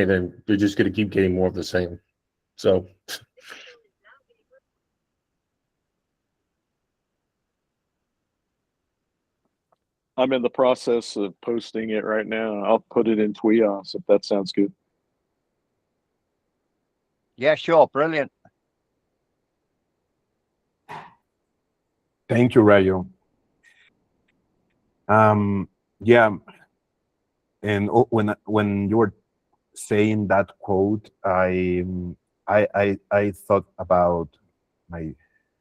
then you're just going to keep getting more of the same. So I'm in the process of posting it right now. I'll put it in TWIAS if that sounds good. Yeah, sure. Brilliant. Thank you, Rayo. Yeah, and when you were saying that quote, I thought about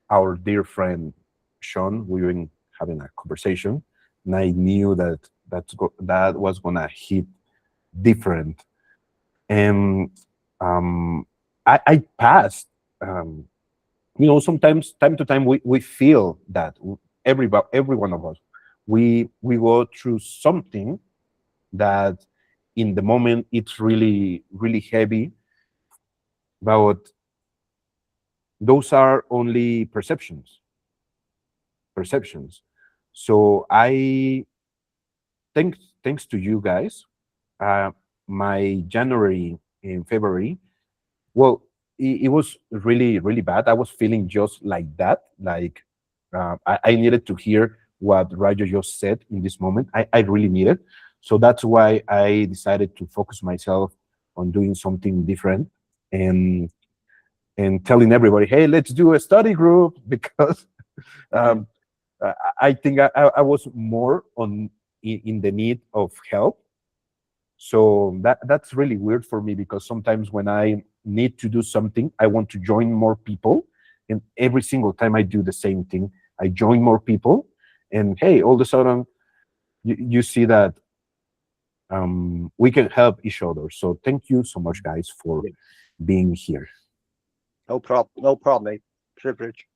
our dear friend Sean. We were having a conversation, and I knew that that was gonna hit different. And I passed. Sometimes time to time we feel that every one of us we go through something that in the moment it's really really heavy, but those are only perceptions. So I thanks to you guys, my January and February, well, it was really really bad. I was feeling just like that, like I needed to hear what Rajo just said in this moment. I really needed. So that's why I decided to focus myself on doing something different, and telling everybody, hey, let's do a study group, because um, I think I was more in the need of help. So that's really weird for me, because sometimes when I need to do something, I want to join more people, and every single time I do the same thing, I join more people, and hey, all of a sudden you see that we can help each other. So thank you so much, guys, for being here. No problem, mate. Privilege.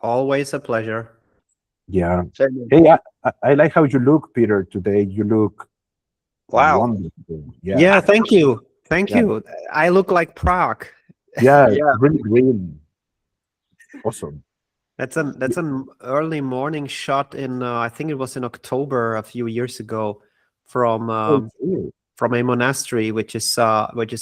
Always a pleasure. Yeah. Same. Hey, I like how you look, Peter, today. You look Wow. wonderful. Yeah, thank you. Thank Yeah. you. I look like Prague. Yeah, Yeah. really green. Awesome. That's an early morning shot in I think it was in October a few years ago from Okay. a monastery which is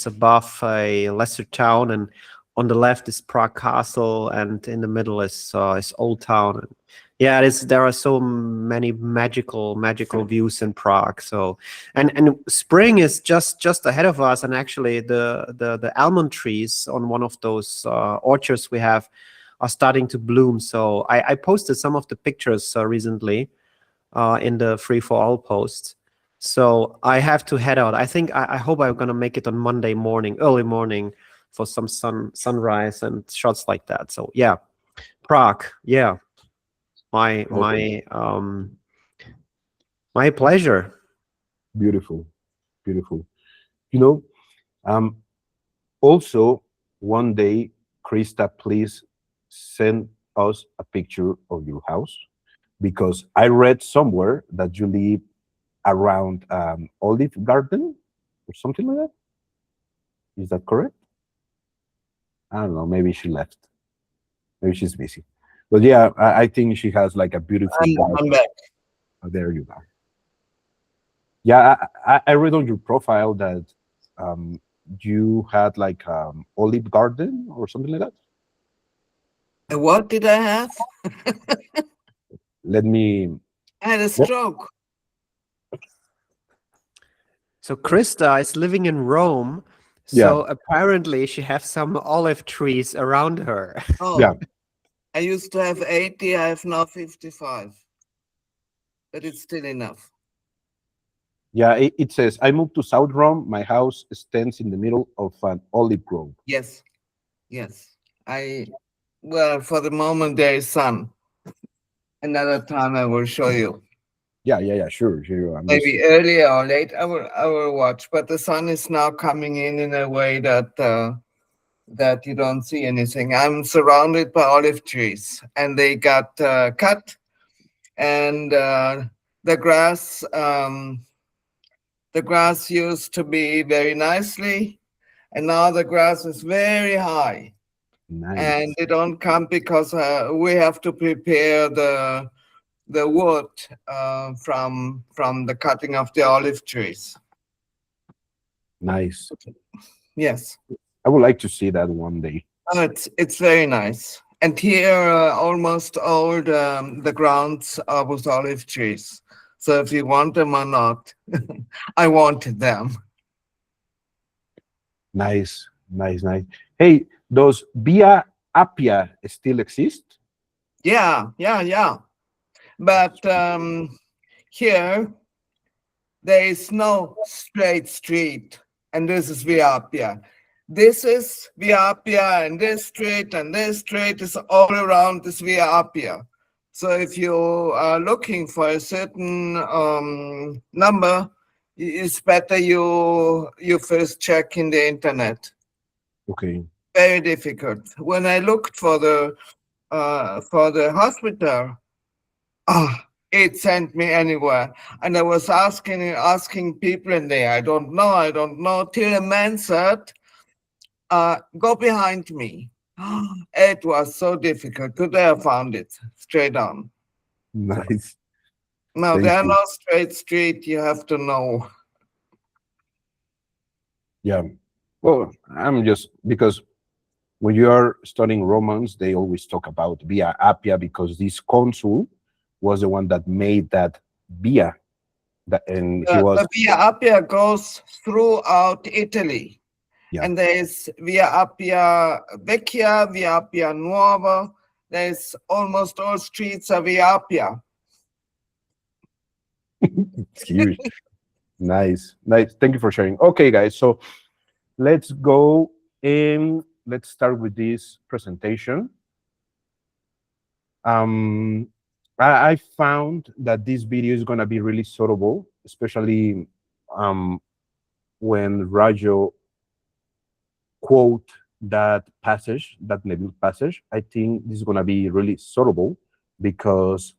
above a lesser town, and on the left is Prague Castle, and in the middle is Old Town. And yeah, there are so many magical views in Prague. So and spring is just ahead of us, and actually the almond trees on one of those orchards we have are starting to bloom. So I posted some of the pictures recently in the Free for All post. So I have to head out. I hope I'm gonna make it on Monday morning, early morning, for some sunrise and shots like that. So yeah, Prague. Yeah, my pleasure. Beautiful. Beautiful. You know, also, one day, Krista, please send us a picture of your house, because I read somewhere that you live around Olive Garden or something like that. Is that correct? I don't know. Maybe she left. Maybe she's busy. But yeah, I think she has like a beautiful I'm back. Oh, there you are. Yeah, I read on your profile that you had like Olive Garden or something like that. What did I have? Let me. I had a stroke. So Krista is living in Rome. So apparently she has some olive trees around her. Oh, Yeah. I used to have 80. I have now 55. But it's still enough. Yeah, it says, I moved to South Rome. My house stands in the middle of an olive grove. Yes. Yes. Well, for the moment, there is sun. Another time I will show you. Yeah, sure. Maybe earlier or late, I will watch. But the sun is now coming in a way that that you don't see anything. I'm surrounded by olive trees, and they got cut, and the grass used to be very nicely, and now the grass is very high. Nice. And they don't come because we have to prepare the wood from the cutting of the olive trees. Nice. Yes. I would like to see that one day. Oh, it's very nice. And here, almost all the grounds are with olive trees. So if you want them or not, I wanted them. Nice, nice, nice. Hey, does Via Appia still exist? Yeah. But here, there is no straight street, and this is Via Appia. This is Via Appia, and this street is all around this Via Appia. So if you are looking for a certain number, it's better you first check in the internet. Okay. Very difficult. When I looked for the hospital, it sent me anywhere, and I was asking people in there. I don't know. Till a man said, "Go behind me." It was so difficult. Today I found it straight on. Nice. No, Thank there are you. no straight street. You have to know. Yeah. Well, I'm just because when you are studying Romans, they always talk about Via Appia because this consul was the one that made that via. That, and he was The Via Appia goes throughout Italy. Yeah. And there's Via Appia Vecchia, Via Appia Nuova. There's almost all streets are Via Appia. huge. Nice. Thank you for sharing. Okay, guys. So let's go in. Let's start with this presentation. I found that this video is going to be really suitable, especially when Rajo quote that passage, that Neville passage. I think this is going to be really suitable because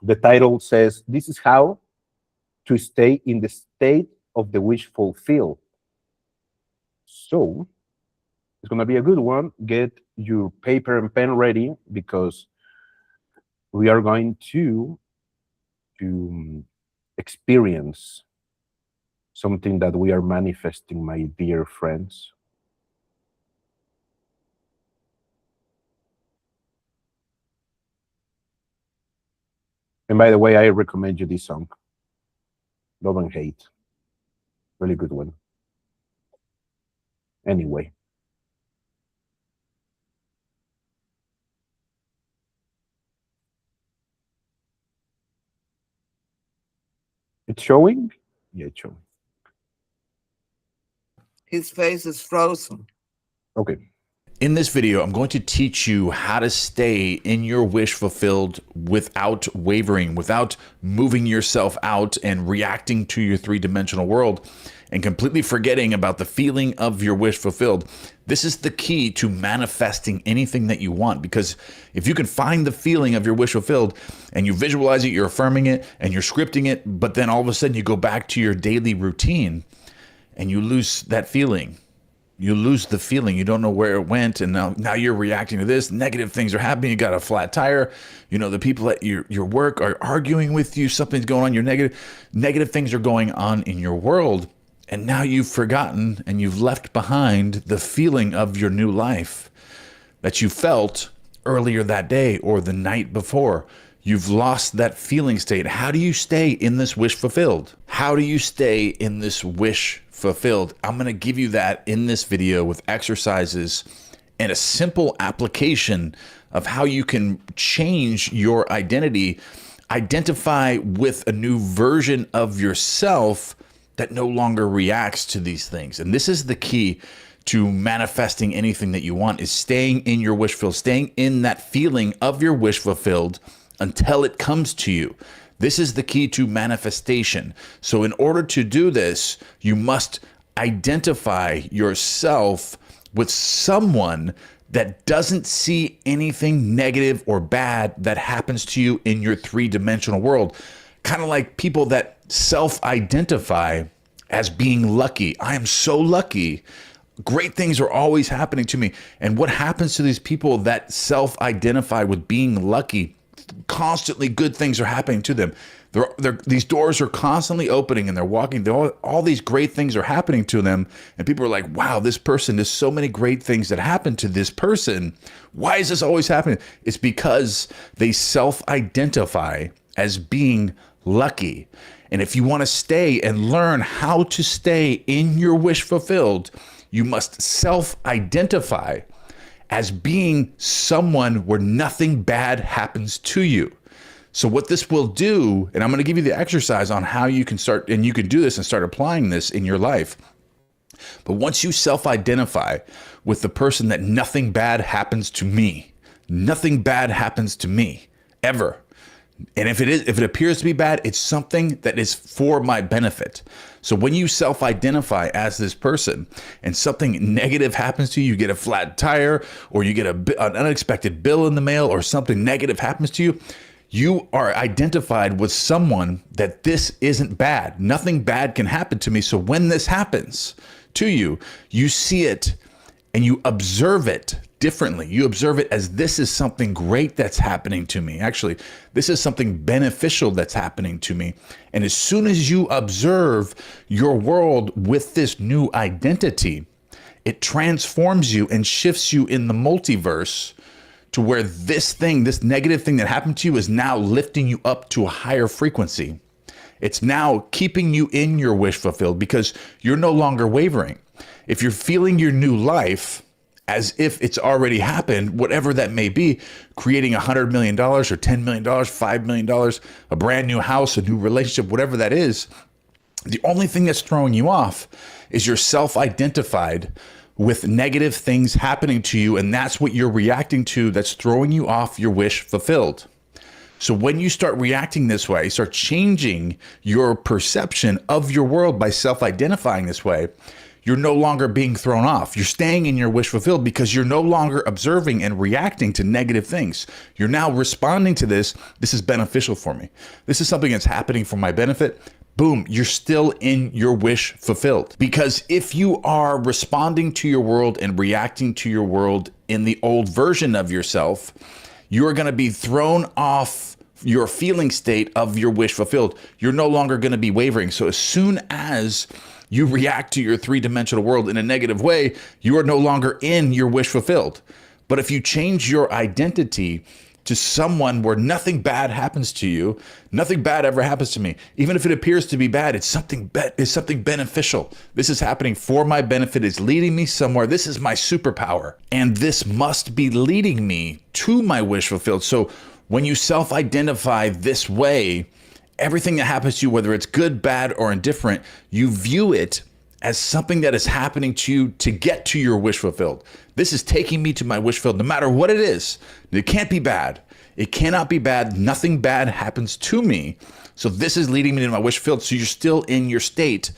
the title says, this is how to stay in the state of the wish fulfilled. So it's going to be a good one. Get your paper and pen ready because we are going to experience something that we are manifesting, my dear friends. And by the way, I recommend you this song, Love and Hate. Really good one. Anyway. It's showing? Yeah, it's showing. His face is frozen. Okay. In this video, I'm going to teach you how to stay in your wish fulfilled without wavering, without moving yourself out and reacting to your three-dimensional world and completely forgetting about the feeling of your wish fulfilled. This is the key to manifesting anything that you want, because if you can find the feeling of your wish fulfilled and you visualize it, you're affirming it and you're scripting it, but then all of a sudden you go back to your daily routine and you lose that feeling. You lose the feeling. You don't know where it went, and now you're reacting to this. Negative things are happening. You got a flat tire. You know, the people at your work are arguing with you. Something's going on. You're negative things are going on in your world, and now you've forgotten and you've left behind the feeling of your new life that you felt earlier that day or the night before. You've lost that feeling state. How do you stay in this wish fulfilled? How do you stay in this wish fulfilled? I'm going to give you that in this video with exercises and a simple application of how you can change your identity, identify with a new version of yourself that no longer reacts to these things. And this is the key to manifesting anything that you want, is staying in your wish fulfilled, staying in that feeling of your wish fulfilled until it comes to you. This is the key to manifestation. So in order to do this, you must identify yourself with someone that doesn't see anything negative or bad that happens to you in your three-dimensional world. Kind of like people that self-identify as being lucky. I am so lucky. Great things are always happening to me. And what happens to these people that self-identify with being lucky? Constantly good things are happening to them. These doors are constantly opening and they're walking. All these great things are happening to them. And people are like, wow, this person, there's so many great things that happen to this person. Why is this always happening? It's because they self-identify as being lucky. And if you want to stay and learn how to stay in your wish fulfilled, you must self-identify as being someone where nothing bad happens to you. So what this will do, and I'm going to give you the exercise on how you can start, and you can do this and start applying this in your life. But once you self-identify with the person that nothing bad happens to me, nothing bad happens to me ever. And if it appears to be bad, it's something that is for my benefit. So when you self-identify as this person and something negative happens to you, you get a flat tire or you get an unexpected bill in the mail or something negative happens to you, you are identified with someone that this isn't bad. Nothing bad can happen to me. So when this happens to you, you see it and you observe it differently. You observe it as this is something great that's happening to me. Actually, this is something beneficial that's happening to me. And as soon as you observe your world with this new identity, it transforms you and shifts you in the multiverse to where this negative thing that happened to you is now lifting you up to a higher frequency. It's now keeping you in your wish fulfilled because you're no longer wavering. If you're feeling your new life as if it's already happened, whatever that may be, creating $100 million or $10 million, $5 million, a brand new house, a new relationship, whatever that is, the only thing that's throwing you off is you're self-identified with negative things happening to you, and that's what you're reacting to that's throwing you off your wish fulfilled. So when you start reacting this way, start changing your perception of your world by self-identifying this way, you're no longer being thrown off. You're staying in your wish fulfilled because you're no longer observing and reacting to negative things. You're now responding to this. This is beneficial for me. This is something that's happening for my benefit. Boom, you're still in your wish fulfilled. Because if you are responding to your world and reacting to your world in the old version of yourself, you're going to be thrown off your feeling state of your wish fulfilled. You're no longer going to be wavering. So as soon as you react to your three-dimensional world in a negative way, you are no longer in your wish fulfilled. But if you change your identity to someone where nothing bad happens to you, nothing bad ever happens to me, even if it appears to be bad, it's something beneficial. This is happening for my benefit. It's leading me somewhere. This is my superpower. And this must be leading me to my wish fulfilled. So when you self-identify this way, everything that happens to you, whether it's good, bad, or indifferent, you view it as something that is happening to you to get to your wish fulfilled. This is taking me to my wish fulfilled, no matter what it is. It can't be bad. It cannot be bad. Nothing bad happens to me. So this is leading me to my wish fulfilled. So you're still in your state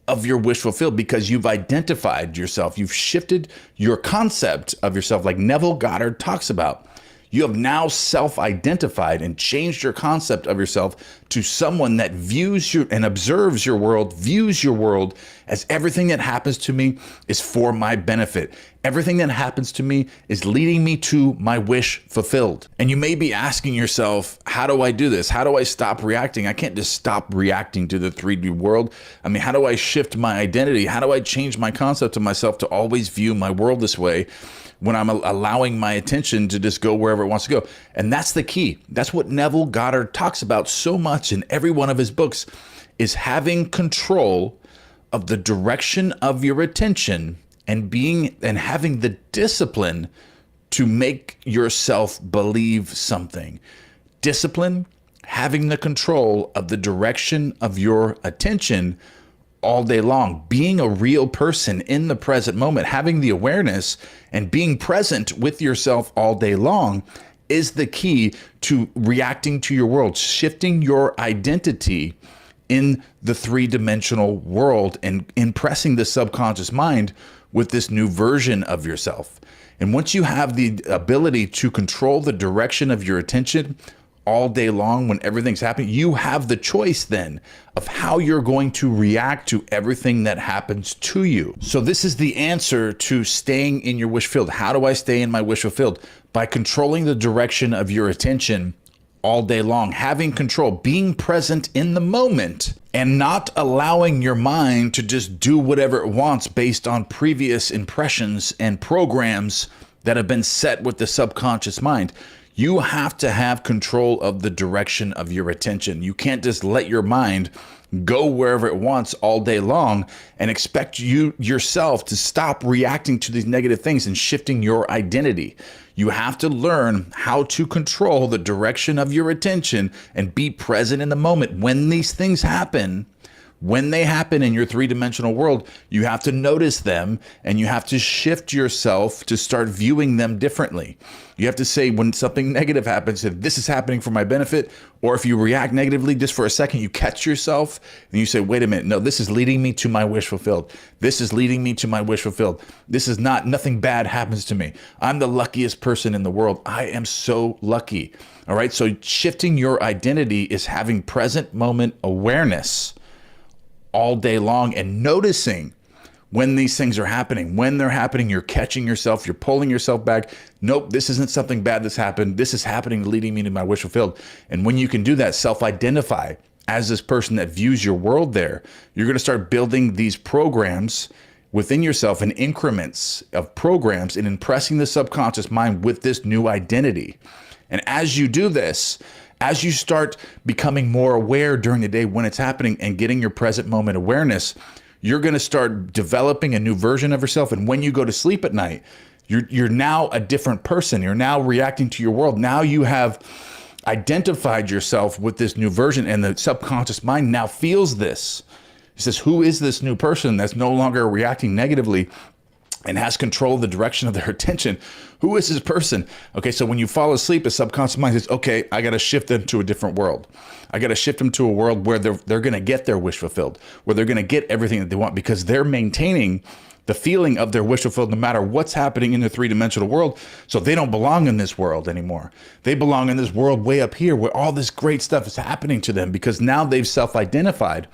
of your wish fulfilled because you've identified yourself. You've shifted your concept of yourself, like Neville Goddard talks about. You have now self-identified and changed your concept of yourself to someone that views you and observes your world, views your world as everything that happens to me is for my benefit. Everything that happens to me is leading me to my wish fulfilled. And you may be asking yourself, how do I do this? How do I stop reacting? I can't just stop reacting to the 3D world. I mean, how do I shift my identity? How do I change my concept of myself to always view my world this way when I'm allowing my attention to just go wherever it wants to go? And that's the key. That's what Neville Goddard talks about so much in every one of his books, is having control of the direction of your attention and having the discipline to make yourself believe something. Discipline, having the control of the direction of your attention all day long, being a real person in the present moment, having the awareness and being present with yourself all day long is the key to reacting to your world, shifting your identity in the three-dimensional world and impressing the subconscious mind with this new version of yourself. And once you have the ability to control the direction of your attention all day long when everything's happening, you have the choice then of how you're going to react to everything that happens to you. So this is the answer to staying in your wish fulfilled. How do I stay in my wish fulfilled? By controlling the direction of your attention all day long, having control, being present in the moment, and not allowing your mind to just do whatever it wants based on previous impressions and programs that have been set with the subconscious mind. You have to have control of the direction of your attention. You can't just let your mind go wherever it wants all day long and expect you yourself to stop reacting to these negative things and shifting your identity. You have to learn how to control the direction of your attention and be present in the moment. When these things happen, when they happen in your three-dimensional world, you have to notice them and you have to shift yourself to start viewing them differently. You have to say, when something negative happens, that this is happening for my benefit, or if you react negatively just for a second, you catch yourself and you say, wait a minute, no, this is leading me to my wish fulfilled. This is leading me to my wish fulfilled. This is not, nothing bad happens to me. I'm the luckiest person in the world. I am so lucky. All right. So shifting your identity is having present moment awareness all day long and noticing when these things are happening. When they're happening, you're catching yourself, you're pulling yourself back. Nope, this isn't something bad that's happened. This is happening, leading me to my wish fulfilled. And when you can do that, self-identify as this person that views your world there, you're going to start building these programs within yourself in increments of programs and impressing the subconscious mind with this new identity. And as you do this, as you start becoming more aware during the day when it's happening and getting your present moment awareness, you're going to start developing a new version of yourself. And when you go to sleep at night, you're now a different person. You're now reacting to your world. Now you have identified yourself with this new version, and the subconscious mind now feels this. It says, who is this new person that's no longer reacting negatively and has control of the direction of their attention? Who is this person? Okay, so when you fall asleep, the subconscious mind says, okay, I got to shift them to a different world. I got to shift them to a world where they're going to get their wish fulfilled, where they're going to get everything that they want, because they're maintaining the feeling of their wish fulfilled no matter what's happening in the three-dimensional world. So they don't belong in this world anymore. They belong in this world way up here where all this great stuff is happening to them, because now they've self-identified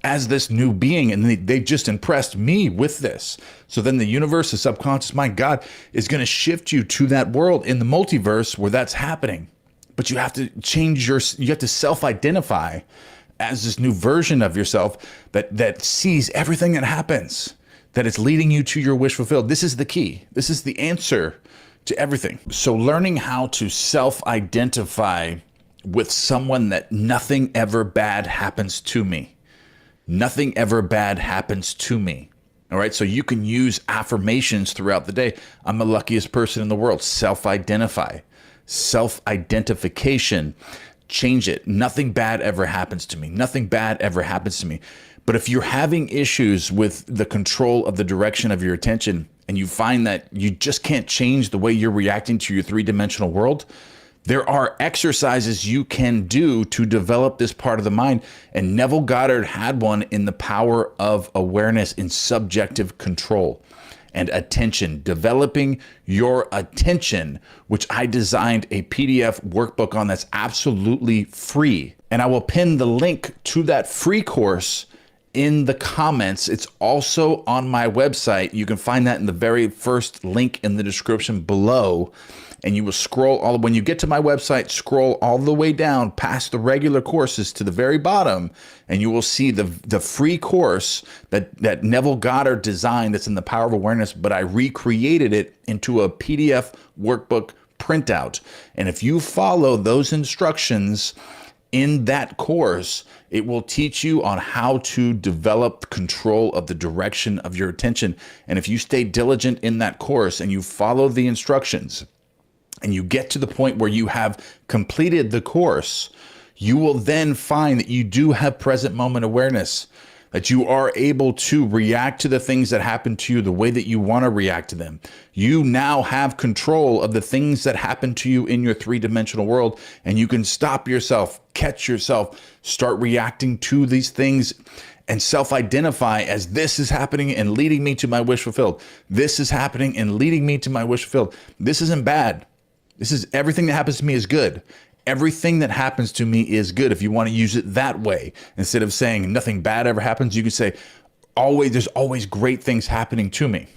as this new being, and they just impressed me with this. So then the universe, the subconscious mind, God, is going to shift you to that world in the multiverse where that's happening. But you have to you have to self-identify as this new version of yourself that sees everything that happens, that it's leading you to your wish fulfilled. This is the key. This is the answer to everything. So learning how to self-identify with someone that nothing ever bad happens to me. Nothing ever bad happens to me. All right. So you can use affirmations throughout the day. I'm the luckiest person in the world. Self-identify, self-identification, change it. Nothing bad ever happens to me. Nothing bad ever happens to me. But if you're having issues with the control of the direction of your attention, and you find that you just can't change the way you're reacting to your three-dimensional world, there are exercises you can do to develop this part of the mind. And Neville Goddard had one in The Power of Awareness in Subjective Control and Attention, developing your attention, which I designed a PDF workbook on that's absolutely free. And I will pin the link to that free course in the comments. It's also on my website. You can find that in the very first link in the description below. And you will scroll when you get to my website, scroll all the way down past the regular courses to the very bottom, and you will see the free course that Neville Goddard designed that's in The Power of Awareness, but I recreated it into a PDF workbook printout. And if you follow those instructions in that course, it will teach you on how to develop control of the direction of your attention. And if you stay diligent in that course and you follow the instructions, and you get to the point where you have completed the course, you will then find that you do have present moment awareness, that you are able to react to the things that happen to you the way that you want to react to them. You now have control of the things that happen to you in your three-dimensional world, and you can stop yourself, catch yourself, start reacting to these things, and self-identify as this is happening and leading me to my wish fulfilled. This is happening and leading me to my wish fulfilled. This isn't bad. This is everything that happens to me is good. Everything that happens to me is good. If you want to use it that way, instead of saying nothing bad ever happens, you can say, there's always great things happening to me.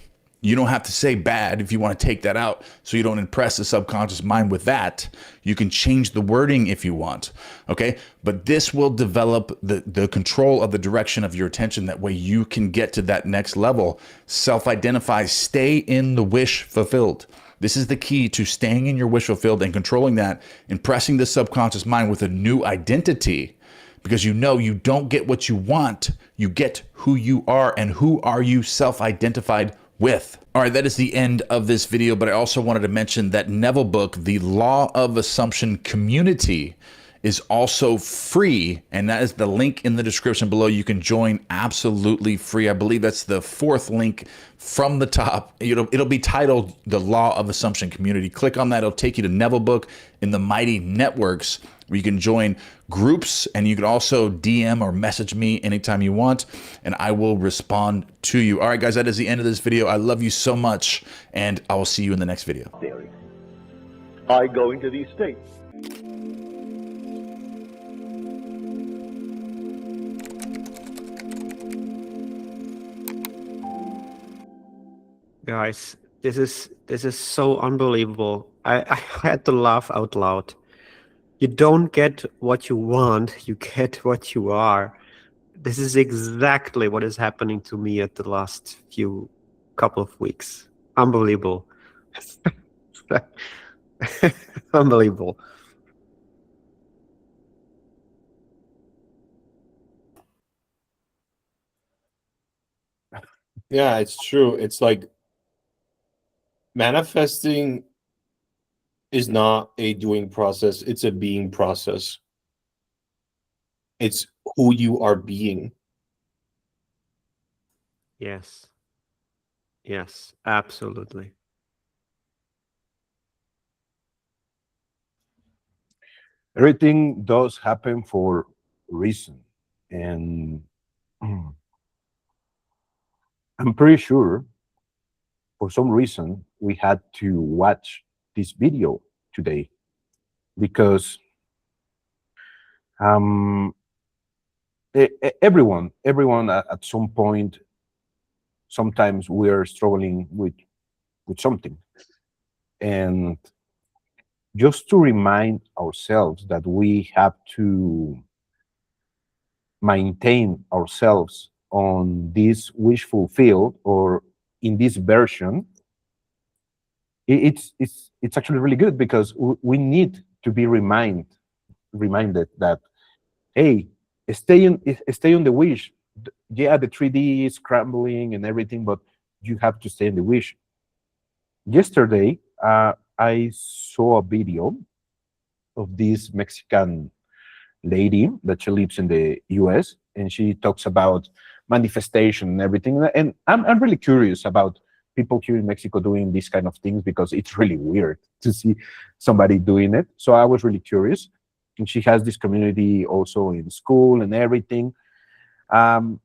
You don't have to say bad if you want to take that out so you don't impress the subconscious mind with that. You can change the wording if you want, okay? But this will develop the control of the direction of your attention. That way you can get to that next level. Self-identify, stay in the wish fulfilled. This is the key to staying in your wish fulfilled and controlling that, impressing the subconscious mind with a new identity. Because you know you don't get what you want, you get who you are, and who are you self-identified with. All right, that is the end of this video, but I also wanted to mention that Neville book, The Law of Assumption Community, is also free, and that is the link in the description below. You can join absolutely free. I believe that's the 4th link from the top. It'll be titled The Law of Assumption Community. Click on that. It'll take you to Neville book in the Mighty Networks, where you can join groups, and you can also DM or message me anytime you want, and I will respond to you. All right, guys, that is the end of this video. I love you so much, and I will see you in the next video. I go into these states. Guys, this is so unbelievable. I had to laugh out loud. You don't get what you want, you get what you are. This is exactly what is happening to me at the last couple of weeks. Unbelievable. Unbelievable. Yeah, it's true. It's like manifesting is not a doing process, it's a being process. It's who you are being. Yes. Yes, absolutely. Everything does happen for a reason, and I'm pretty sure for some reason we had to watch this video today, because everyone at some point, sometimes we are struggling with something, and just to remind ourselves that we have to maintain ourselves on this wish fulfilled, or in this version, it's actually really good, because we need to be reminded that, hey, stay on the wish. Yeah, the 3D is crumbling and everything, but you have to stay in the wish. Yesterday, I saw a video of this Mexican lady that she lives in the US, and she talks about manifestation and everything. And I'm really curious about people here in Mexico doing these kind of things, because it's really weird to see somebody doing it. So I was really curious. And she has this community also in school and everything. And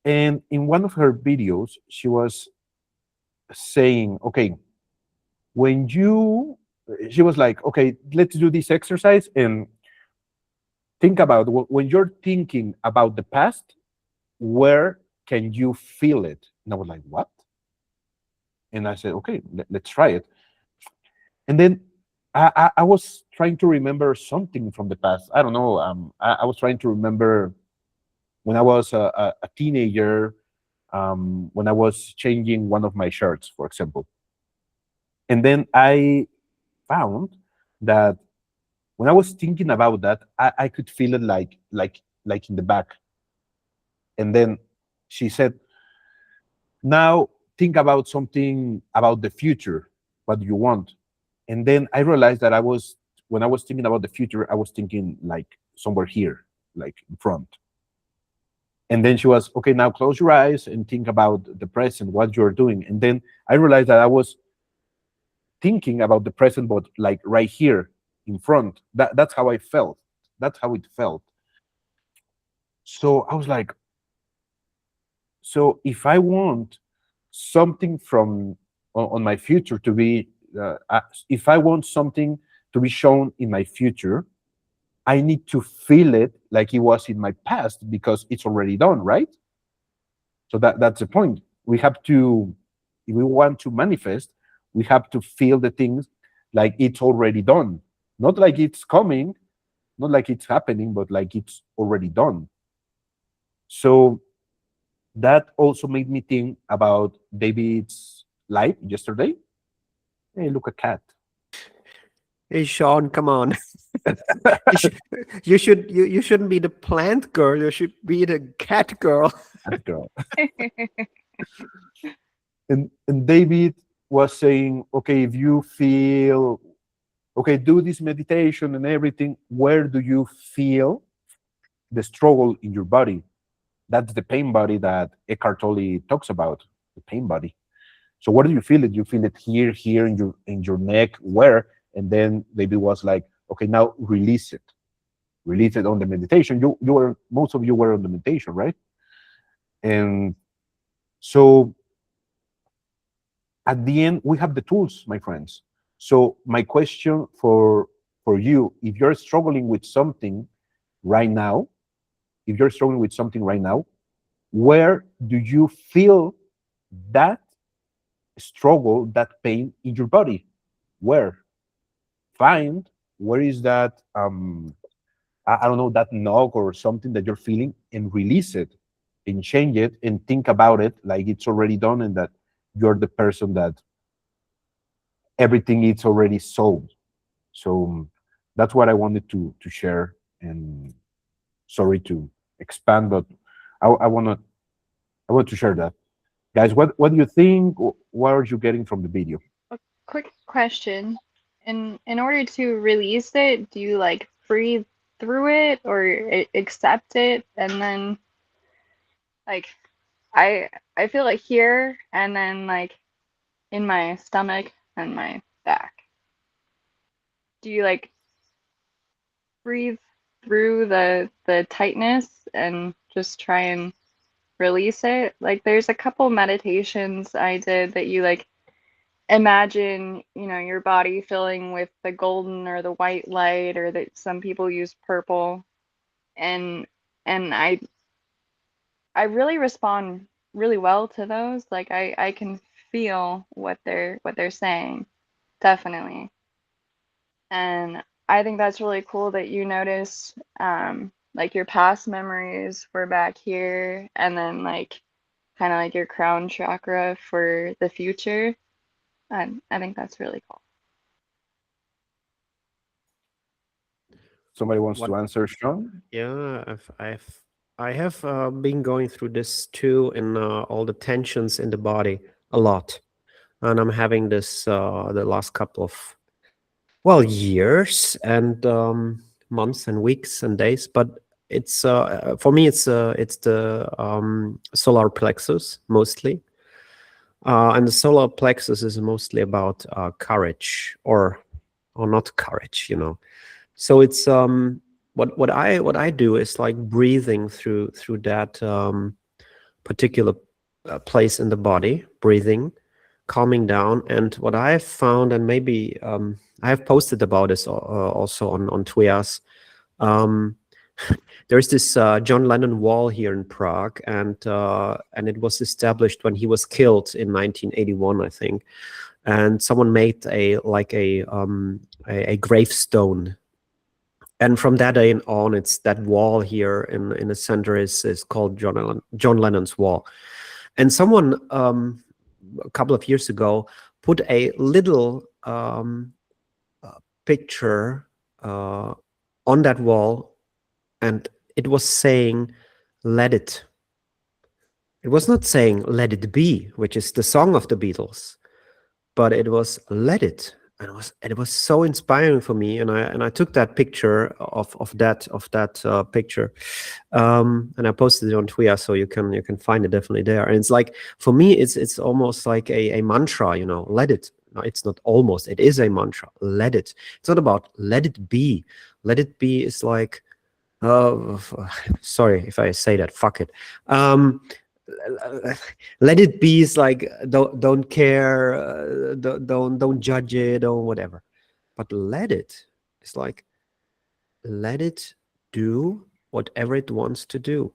in one of her videos, she was saying, okay, she was like, okay, let's do this exercise and think about when you're thinking about the past, where can you feel it? And I was like, what? And I said, okay, let's try it. And then I was trying to remember something from the past. I don't know. I was trying to remember when I was a teenager, when I was changing one of my shirts, for example. And then I found that when I was thinking about that, I could feel it like in the back. And then she said, now think about something about the future, what you want. And then I realized that when I was thinking about the future, I was thinking like somewhere here, like in front. And then she was, okay, now close your eyes and think about the present, what you're doing. And then I realized that I was thinking about the present, but like right here in front. That's how I felt. That's how it felt. So I was like, so if I want something from on my future to be, if I want something to be shown in my future, I need to feel it like it was in my past, because it's already done, right? So that's the point. we have to, if we want to manifest, we have to feel the things like it's already done, not like it's coming, not like it's happening, but like it's already done. So that also made me think about David's live yesterday. Hey, look, a cat. Hey, Sean, come on. You shouldn't be the plant girl. You should be the cat girl. Cat girl. And David was saying, okay, if you feel, okay, do this meditation and everything, where do you feel the struggle in your body? That's the pain body that Eckhart Tolle talks about, the pain body. So where do you feel it? You feel it here, here in your neck, where? And then David was like, okay, now release it. Release it on the meditation. You were, most of you were on the meditation, right? And so at the end, we have the tools, my friends. So my question for you, if you're struggling with something right now, where do you feel that struggle, that pain in your body? Where? Find where is that, I don't know, that knock or something that you're feeling, and release it and change it and think about it like it's already done, and that you're the person that everything is already solved. So that's what I wanted to share. And sorry to expand, but I want to share that. Guys, what do you think? What are you getting from the video? Quick question. In order to release it, do you like breathe through it or accept it, and then like I feel it here and then like in my stomach and my back. Do you like breathe through the tightness and just try and release it? Like there's a couple meditations I did that you like imagine, you know, your body filling with the golden or the white light, or that some people use purple, and I really respond really well to those. Like I can feel what they're saying, definitely. And I think that's really cool that you notice like your past memories were back here, and then like kind of like your crown chakra for the future. And I think that's really cool. Somebody wants What- to answer, Sean? Yeah, I have been going through this too, in all the tensions in the body a lot, and I'm having this the last couple of years and months and weeks and days. But it's for me it's the solar plexus mostly, and the solar plexus is mostly about courage or not courage, you know. So it's what I do is like breathing through that particular place in the body, breathing, calming down. And what I have found, and maybe I have posted about this also on TWIAS. There's this John Lennon wall here in Prague, and it was established when he was killed in 1981, I think. And someone made a gravestone. And from that day on, it's that wall here in the center is called John Lennon's wall. And someone a couple of years ago put a little picture on that wall, and it was saying, "Let it." It was not saying "Let it be," which is the song of the Beatles, but it was "Let it." And it was so inspiring for me, and I took that picture of that picture, and I posted it on TWIAS, so you can find it definitely there. And it's like, for me, it's almost like a mantra, you know. Let it. No, it's not almost. It is a mantra. Let it. It's not about let it be. Let it be is like, sorry if I say that. Fuck it. Let it be is like, don't care, don't judge it or whatever. But let it is like, let it do whatever it wants to do.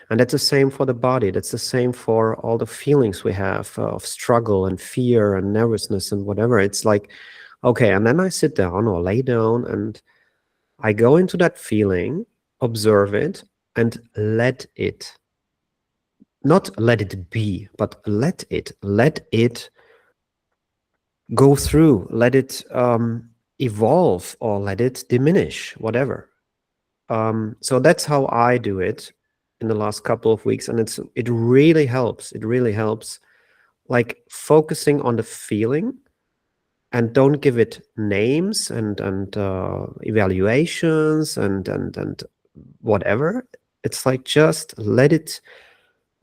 And that's the same for the body. That's the same for all the feelings we have of struggle and fear and nervousness and whatever. It's like, okay, and then I sit down or lay down and I go into that feeling, observe it, and let it. Not let it be, but let it go through, let it evolve, or let it diminish, whatever. So that's how I do it in the last couple of weeks, and it really helps. It really helps, like focusing on the feeling, and don't give it names and evaluations and whatever. It's like just let it,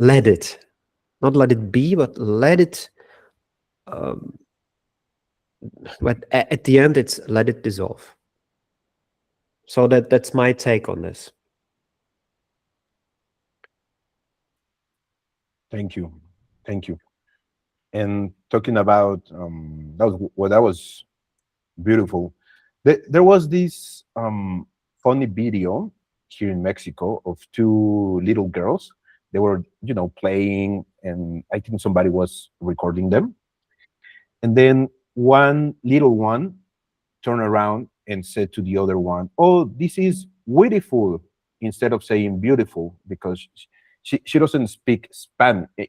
not let it be, but let it. But at the end, it's let it dissolve. So that's my take on this. Thank you. And talking about that was beautiful. There was this funny video here in Mexico of two little girls. They were, playing, and I think somebody was recording them. And then one little one turned around and said to the other one, "Oh, this is beautiful," instead of saying beautiful, because she doesn't speak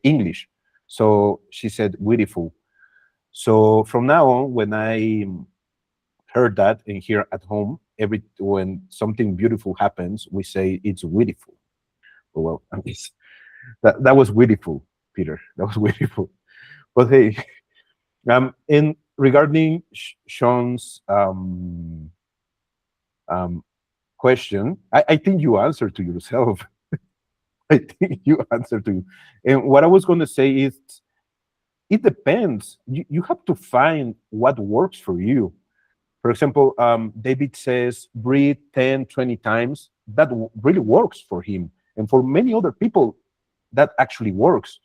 English. So she said beautiful. So from now on, when I heard that, and here at home, when something beautiful happens, we say it's beautiful. Well, I mean, that was beautiful, Peter. That was beautiful. But hey, in regarding Sean's question, I think you answered to yourself. I think you answered to you. And what I was going to say is, it depends. You have to find what works for you. For example, David says breathe 10, 20 times. That really works for him. And for many other people, that actually works.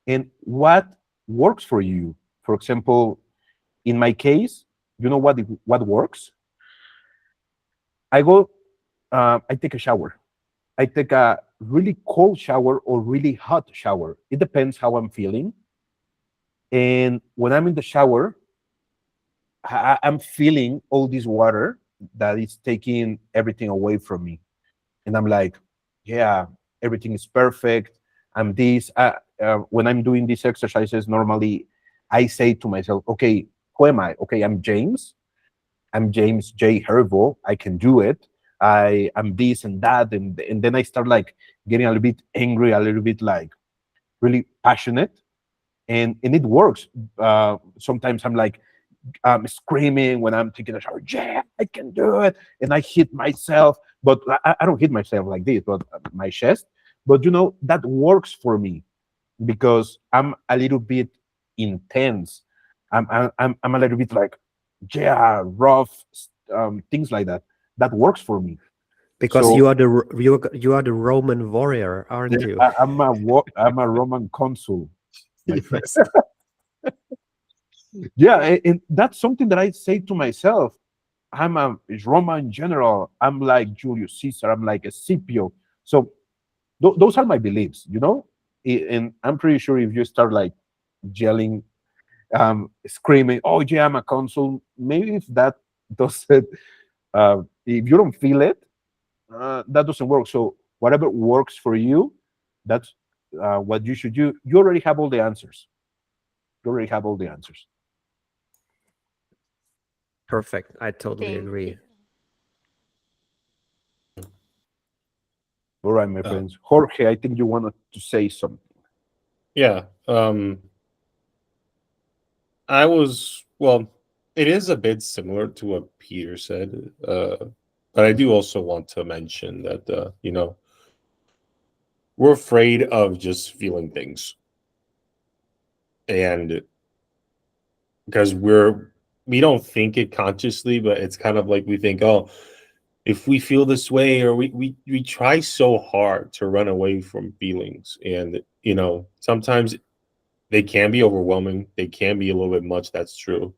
And what works for you? For example, in my case, you know what works? I take a shower. I take a really cold shower or really hot shower. It depends how I'm feeling. And when I'm in the shower, I'm feeling all this water that is taking everything away from me. And I'm like, yeah, everything is perfect. I'm this. When I'm doing these exercises, normally I say to myself, okay, who am I? Okay, I'm James J. Herbo. I can do it. I'm this and that. And then I start like getting a little bit angry, a little bit like really passionate. And it works. Sometimes I'm like, screaming when I'm taking a shower. Yeah, I can do it. And I hit myself, but I don't hit myself like this, but my chest. But that works for me because I'm a little bit intense. I'm a little bit like, yeah, rough, things like that. That works for me. Because So- you are the Roman warrior, aren't you? I'm a Roman consul, my friend. Yeah, and that's something that I say to myself. I'm a Roman general. I'm like Julius Caesar. I'm like a Scipio. So those are my beliefs, And I'm pretty sure if you start like yelling, screaming, "Oh yeah, I'm a consul," maybe if that doesn't, if you don't feel it, that doesn't work. So whatever works for you, that's what you should do. You already have all the answers. Perfect. I totally Thank agree. you. All right, my friends. Jorge, I think you wanted to say something. Yeah. It is a bit similar to what Peter said, but I do also want to mention that we're afraid of just feeling things, and because we don't think it consciously, but it's kind of like we think, oh, if we feel this way, or we try so hard to run away from feelings, and sometimes they can be overwhelming, they can be a little bit much, that's true,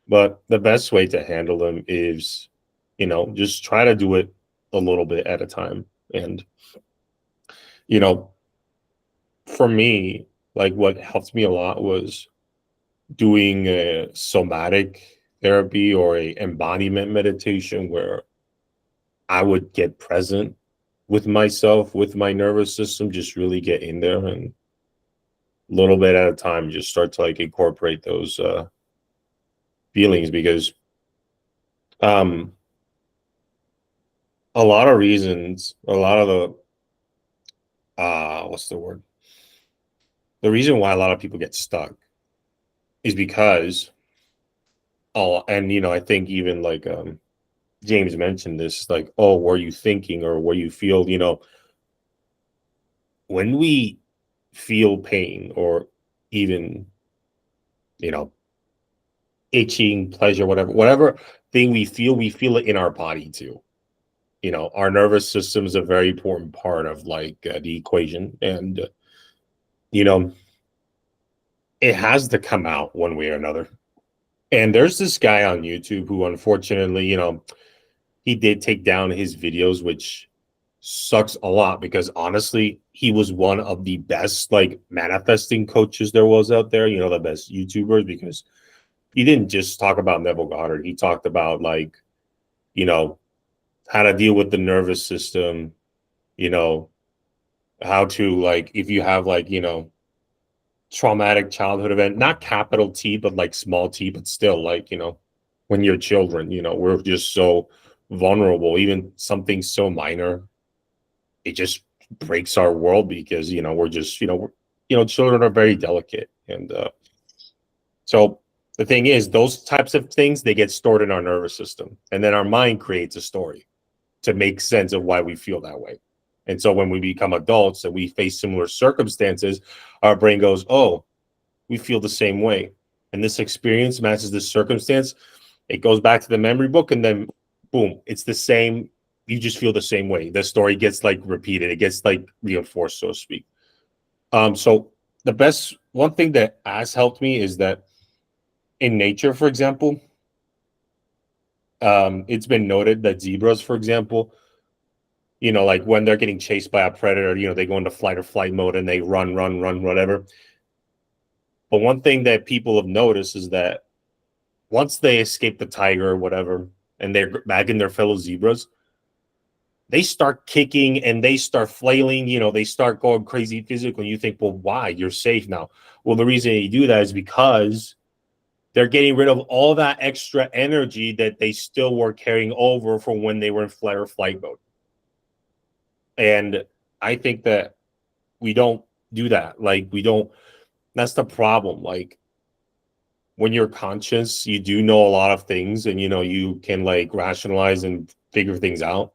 but the best way to handle them is just try to do it a little bit at a time. And you know, for me, like what helped me a lot was doing a somatic therapy or a embodiment meditation where I would get present with myself, with my nervous system, just really get in there and little bit at a time, just start to like incorporate those feelings because um a lot of reasons, a lot of the what's the word? The reason why a lot of people get stuck is because and I think even like James mentioned this, like, oh, were you thinking or were you feel, when we feel pain or even, you know, itching, pleasure, whatever thing we feel it in our body too. Our nervous system is a very important part of like the equation, and you know, it has to come out one way or another. And there's this guy on YouTube who, unfortunately, he did take down his videos, which sucks a lot because honestly, he was one of the best like manifesting coaches there was out there. The best YouTubers because he didn't just talk about Neville Goddard. He talked about like, you know, how to deal with the nervous system, you know, how to like if you have like traumatic childhood event, not capital T but like small t, but still like when you're children, we're just so vulnerable. Even something so minor, it just breaks our world because we're just children are very delicate. And so the thing is, those types of things, they get stored in our nervous system, and then our mind creates a story to make sense of why we feel that way. And so when we become adults and we face similar circumstances, our brain goes, oh, we feel the same way. And this experience matches this circumstance. It goes back to the memory book, and then boom, it's the same. You just feel the same way. The story gets like repeated. It gets like reinforced, so to speak. So the best one thing that has helped me is that in nature, for example, it's been noted that zebras, for example, like when they're getting chased by a predator, they go into flight or flight mode and they run, whatever. But one thing that people have noticed is that once they escape the tiger or whatever, and they're back in their fellow zebras, they start kicking and they start flailing, they start going crazy physically. You think, well, why? You're safe now. Well, the reason you do that is because they're getting rid of all that extra energy that they still were carrying over from when they were in flight or flight mode. And I think that we don't do that. Like, we don't, that's the problem. Like, when you're conscious, you do know a lot of things and, you can like rationalize and figure things out.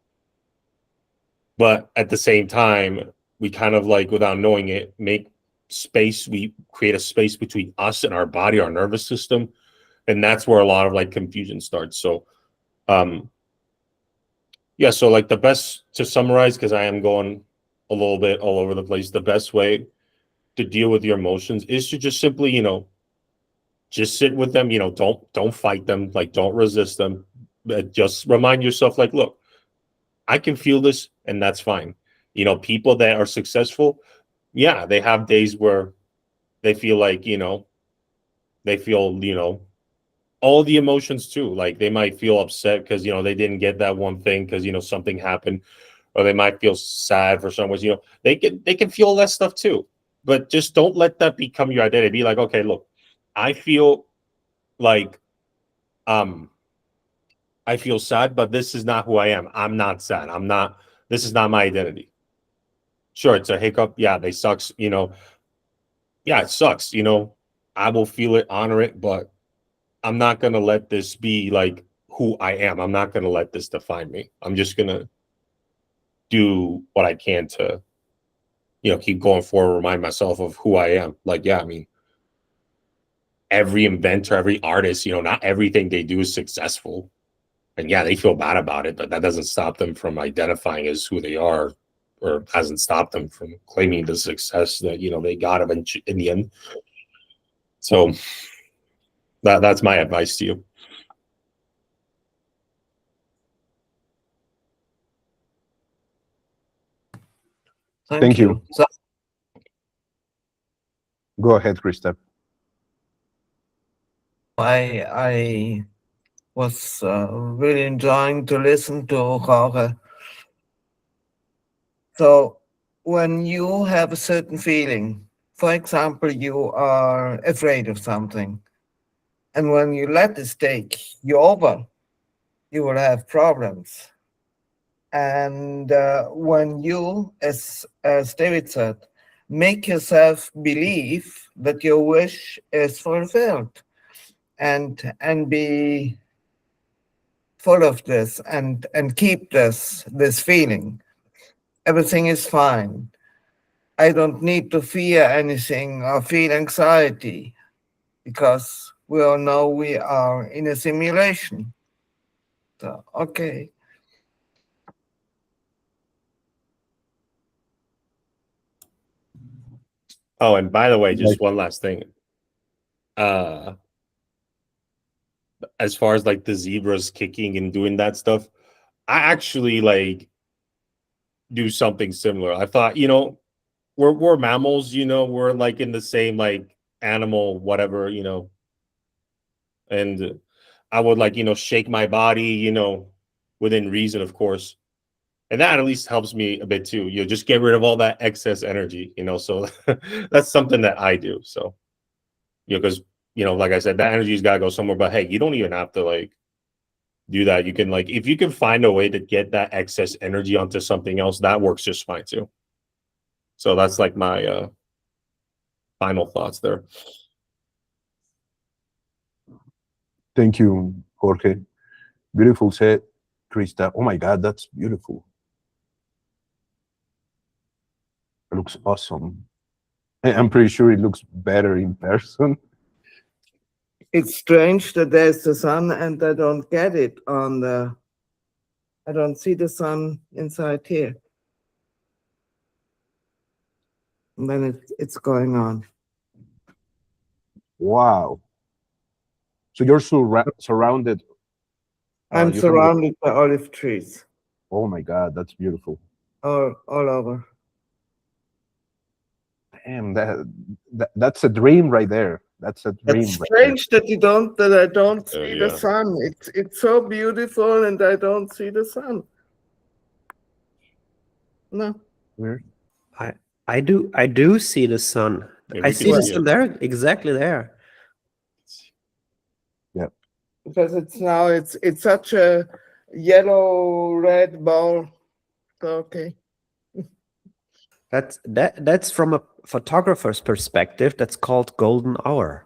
But at the same time, we kind of like, without knowing it, make space. We create a space between us and our body, our nervous system. And that's where a lot of like confusion starts. So, yeah, so like the best to summarize, because I am going a little bit all over the place, the best way to deal with your emotions is to just simply, just sit with them, don't fight them, like don't resist them. But just remind yourself, like, look, I can feel this and that's fine. People that are successful, yeah, they have days where they feel like, they feel, all the emotions too. Like they might feel upset because, they didn't get that one thing because, something happened, or they might feel sad for some reason, they can feel all that stuff too. But just don't let that become your identity. Be like, okay, look, I feel like, I feel sad, but this is not who I am. I'm not sad. This is not my identity. Sure, it's a hiccup. Yeah, they sucks, yeah, it sucks, I will feel it, honor it, but I'm not going to let this be like who I am. I'm not going to let this define me. I'm just going to do what I can to, keep going forward, remind myself of who I am. Like, yeah, I mean, every inventor, every artist, not everything they do is successful. And yeah, they feel bad about it, but that doesn't stop them from identifying as who they are, or hasn't stopped them from claiming the success that, they got eventually in the end. So that's my advice to you. Thank you. So Go ahead, Krista. I was really enjoying to listen to Jorge. So when you have a certain feeling, for example, you are afraid of something, and when you let this take you over, you will have problems. And when you, as David said, make yourself believe that your wish is fulfilled, and be full of this, and keep this feeling, everything is fine. I don't need to fear anything or feel anxiety, because we all know we are in a simulation. So, okay. Oh, and by the way, Like- just one last thing. As far as like the zebras kicking and doing that stuff, I actually like do something similar. I thought, we're mammals, we're like in the same like animal, whatever, and I would like, shake my body, within reason, of course. And that at least helps me a bit too. Just get rid of all that excess energy, so that's something that I do. So, because, like I said, that energy's got to go somewhere. But hey, you don't even have to like do that. You can like, if you can find a way to get that excess energy onto something else, that works just fine too. So that's like my final thoughts there. Thank you, Jorge. Beautiful set, Krista. Oh my God, that's beautiful. It looks awesome. I'm pretty sure it looks better in person. It's strange that there's the sun and I don't get it I don't see the sun inside here. And then it's going on. Wow. So you're surrounded. I'm you're surrounded by olive trees Oh my God, that's beautiful. all over. Damn, that's a dream right there. That's a dream. It's right there. strange that I don't see the yeah. sun. It's so beautiful and I don't see the sun. No. Weird. I do see the sun. Yeah, I we see can the see sun it. there, exactly there. Because it's such a yellow red ball. Okay. That's from a photographer's perspective. That's called golden hour.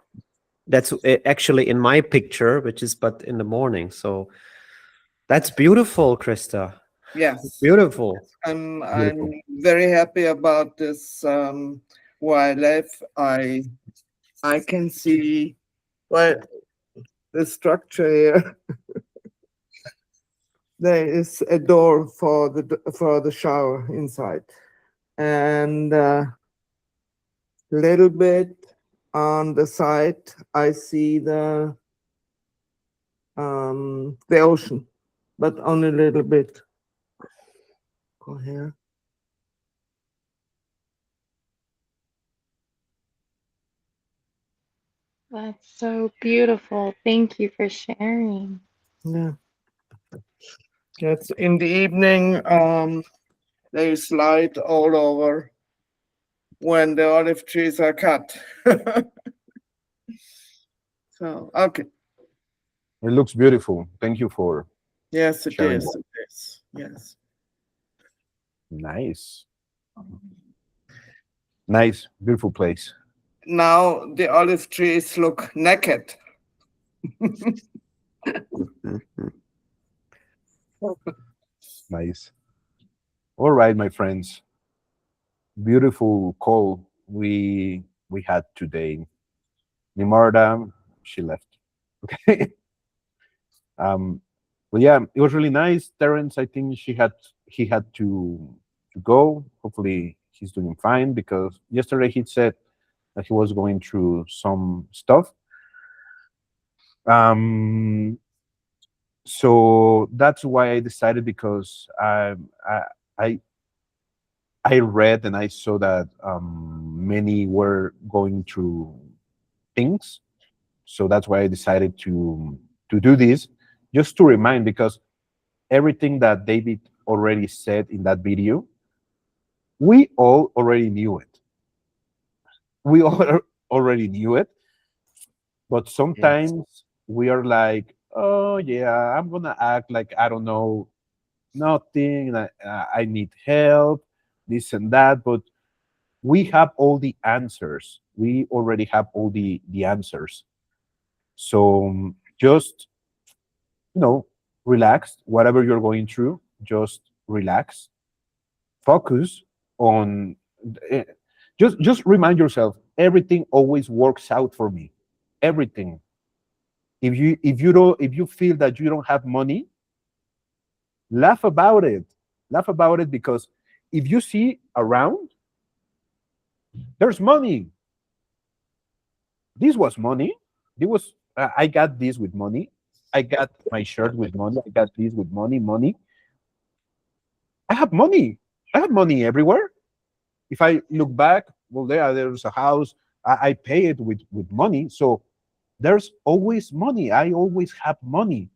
That's actually in my picture, which is but in the morning. So that's beautiful, Krista. Yes. Beautiful. I'm Beautiful. very happy about this wildlife. I can see the structure here. There is a door for the shower inside, and little bit on the side I see the ocean, but only a little bit. Go here. That's so beautiful. Thank you for sharing. Yeah. It's in the evening. There's light all over when the olive trees are cut. So, okay. It looks beautiful. Thank you for Yes, it sharing. is. It is. Yes. Nice. Nice, beautiful place. Now the olive trees look naked. Mhm. Nice. All right, my friends. Beautiful call we had today. Nimarda, she left. Okay. Well, yeah, it was really nice. Terrence, I think he had to go. Hopefully, he's doing fine because yesterday he said that he was going through some stuff. So that's why I decided, because I I read and I saw that many were going through things, so that's why I decided to do this, just to remind, because everything that David already said in that video, we all already knew it. We all already knew it, but sometimes we are like, oh yeah, I'm gonna act like I don't know nothing. I need help, this and that, but we have all the answers. We already have all the answers. So just, relax. Whatever you're going through, just relax. Focus on. eh, just remind yourself, everything always works out for me. Everything. If you feel that you don't have money, laugh about it. Laugh about it, because if you see around, there's money. This was money. I got this with money. I got my shirt with money. I got this with money. Money. I have money. I have money everywhere. If I look back, well, there's a house. I pay it with money. So there's always money. I always have money.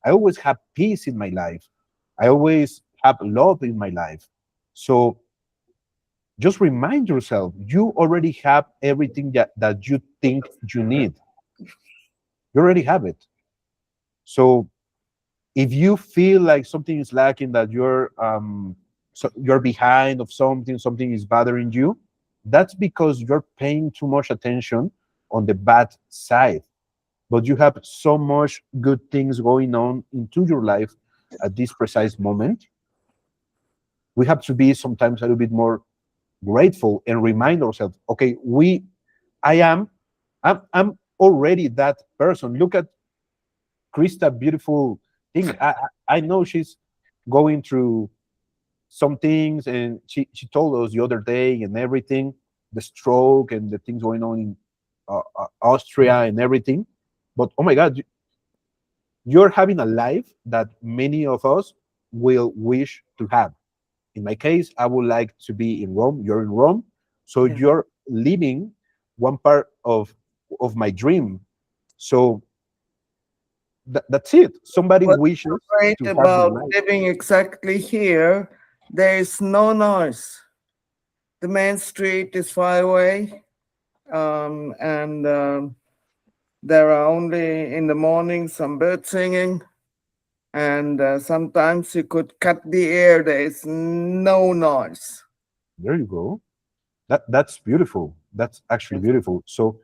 I always have peace in my life. I always have love in my life. So just remind yourself, you already have everything that you think you need. You already have it. So if you feel like something is lacking, that you're behind of something is bothering you, that's because you're paying too much attention on the bad side. But you have so much good things going on into your life at this precise moment. We have to be sometimes a little bit more grateful and remind ourselves, okay, I'm already that person. Look at Krista, beautiful thing. I know she's going through some things, and she told us the other day and everything, the stroke and the things going on in Austria and everything. But oh my God, you're having a life that many of us will wish to have. In my case, I would like to be in Rome. You're in Rome, so Yeah. you're living one part of my dream. So that's it. Somebody What's wishes great to have your about life. living exactly here, there is no noise. The main street is far away, and there are only in the morning some birds singing, and sometimes you could cut the air. There is no noise. There you go. That's beautiful. That's actually beautiful. So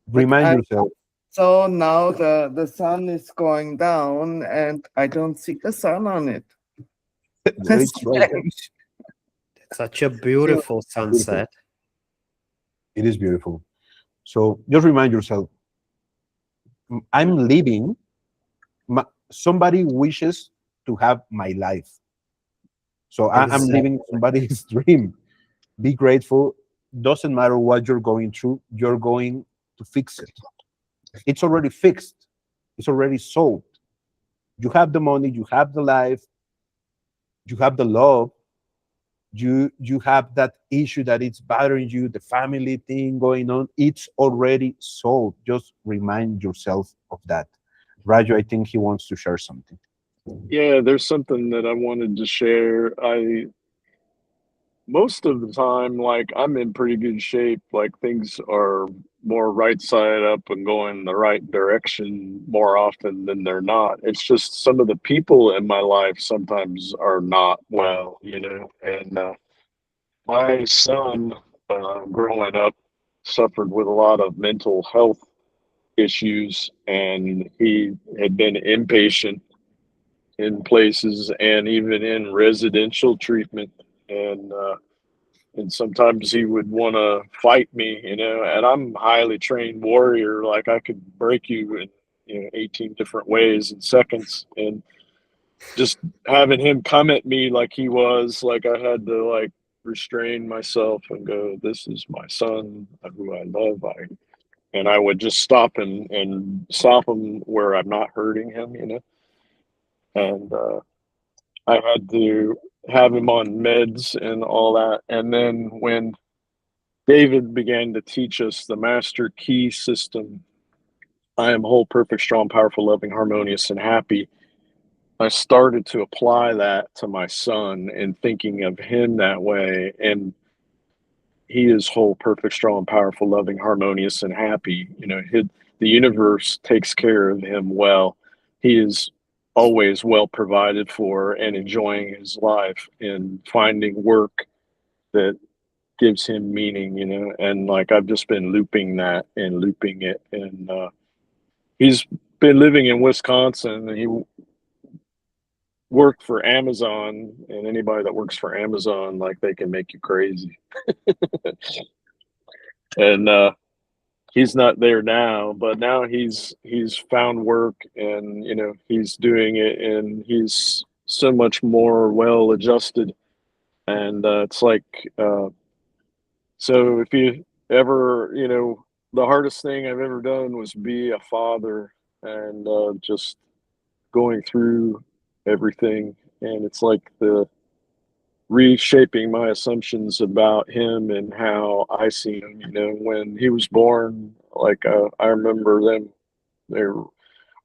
But remind yourself. so now the sun is going down, and I don't see the sun on it. Well, That's it's right there. strange. Such a beautiful Beautiful. sunset. It is beautiful. So just remind yourself, I'm living. Somebody wishes to have my life. So I'm Exactly. living somebody's dream. Be grateful. Doesn't matter what you're going through, you're going to fix it. It's already fixed. It's already solved. You have the money, you have the life, you have the love, you have that issue that it's bothering you, the family thing going on. It's already solved. Just remind yourself of that. Raju, I think he wants to share something. Yeah, there's something that I wanted to share. Most of the time, like, I'm in pretty good shape. Like, things are more right side up and going the right direction more often than they're not. It's just some of the people in my life sometimes are not well, and my son, growing up, suffered with a lot of mental health issues, and he had been inpatient in places and even in residential treatment. And sometimes he would want to fight me, and I'm a highly trained warrior. Like, I could break you in 18 different ways in seconds. And just having him come at me like he was, like, I had to, like, restrain myself and go, this is my son who I love. And I would just stop and stop him where I'm not hurting him. And I had to have him on meds and all that. And then when David began to teach us the master key system, I am whole, perfect, strong, powerful, loving, harmonious, and happy. I started to apply that to my son and thinking of him that way. And he is whole, perfect, strong, powerful, loving, harmonious, and happy. You know, the universe takes care of him well. He is always well provided for and enjoying his life and finding work that gives him meaning, you know. And like I've just been looping that and looping it. And he's been living in Wisconsin, and he worked for Amazon, and anybody that works for Amazon, like, they can make you crazy. And he's not there now, but now he's found work, and you know, he's doing it, and he's so much more well adjusted. And it's like so if you ever, you know, the hardest thing I've ever done was be a father, and just going through everything. And it's like the reshaping my assumptions about him and how I see him. You know, when he was born, like I remember they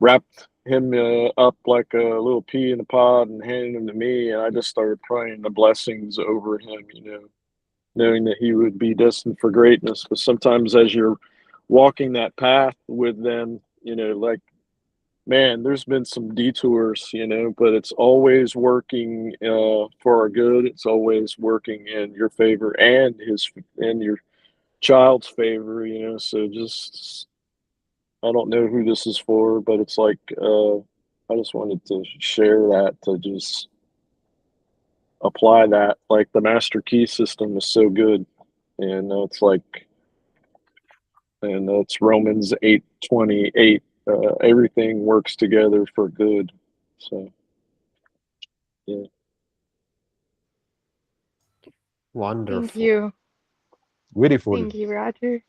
wrapped him up like a little pea in a pod and handed him to me, and I just started praying the blessings over him, you know, knowing that he would be destined for greatness. But sometimes as you're walking that path with them, you know, like, man, there's been some detours, you know, but it's always working for our good. It's always working in your favor and your child's favor, you know. So just, I don't know who this is for, but it's like I just wanted to share that, to just apply that. Like, the master key system is so good, and it's like, and it's Romans 8:28. Everything works together for good. So, yeah. Wonderful. Thank you. Beautiful. Thank you, Roger.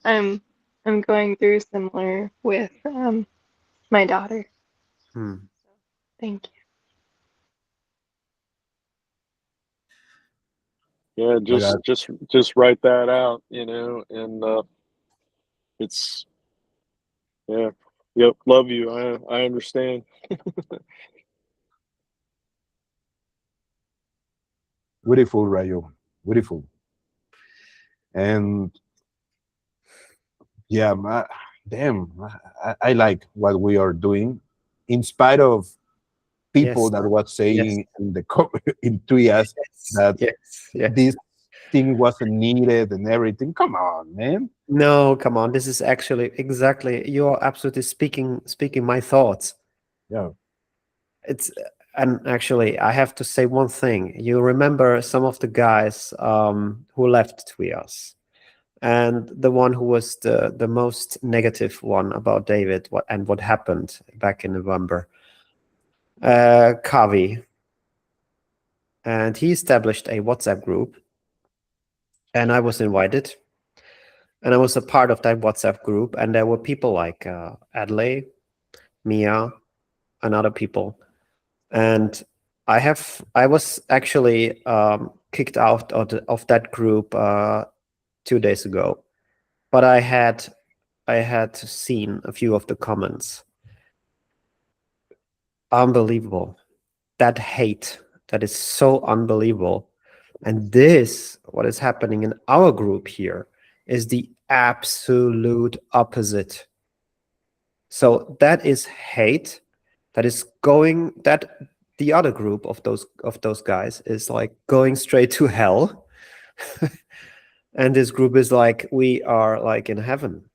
I'm going through similar with my daughter. Hmm. Thank you. Yeah, God. just write that out, you know, and it's, yeah, yep, love you. I understand. Beautiful, Rayo. Beautiful. And yeah, damn, I like what we are doing, in spite of people Yes. that was Yes. saying in the in TWIAS that Yes. this thing wasn't needed and everything. Come on, man. No, come on. This is actually exactly, you are absolutely speaking my thoughts. Yeah. It's, and actually I have to say one thing. You remember some of the guys who left TWIAS, and the one who was the most negative one about David, what happened back in November, Kavi. And he established a WhatsApp group, and I was invited, and I was a part of that WhatsApp group, and there were people like Adley, Mia, and other people. And I was actually kicked out of that group 2 days ago, but I had seen a few of the comments. Unbelievable. That hate, that is so unbelievable. And this, what is happening in our group here, is the absolute opposite. So that is hate, that is going, that the other group of those guys is like going straight to hell. And this group is like, we are like in heaven.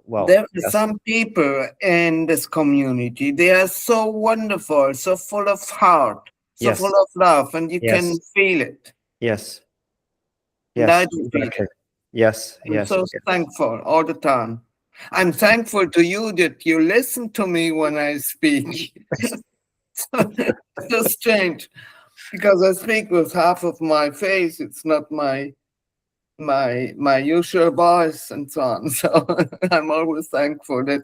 Well, there are yes. some people in this community, they are so wonderful, so full of heart, so Yes. full of love, and you Yes. can feel it. Yes. And I Yes. do feel Exactly. it. Yes. I'm Yes. so thankful all the time. I'm thankful to you that you listen to me when I speak. So strange, because I speak with half of my face. It's not my usual voice and so on. So I'm always thankful that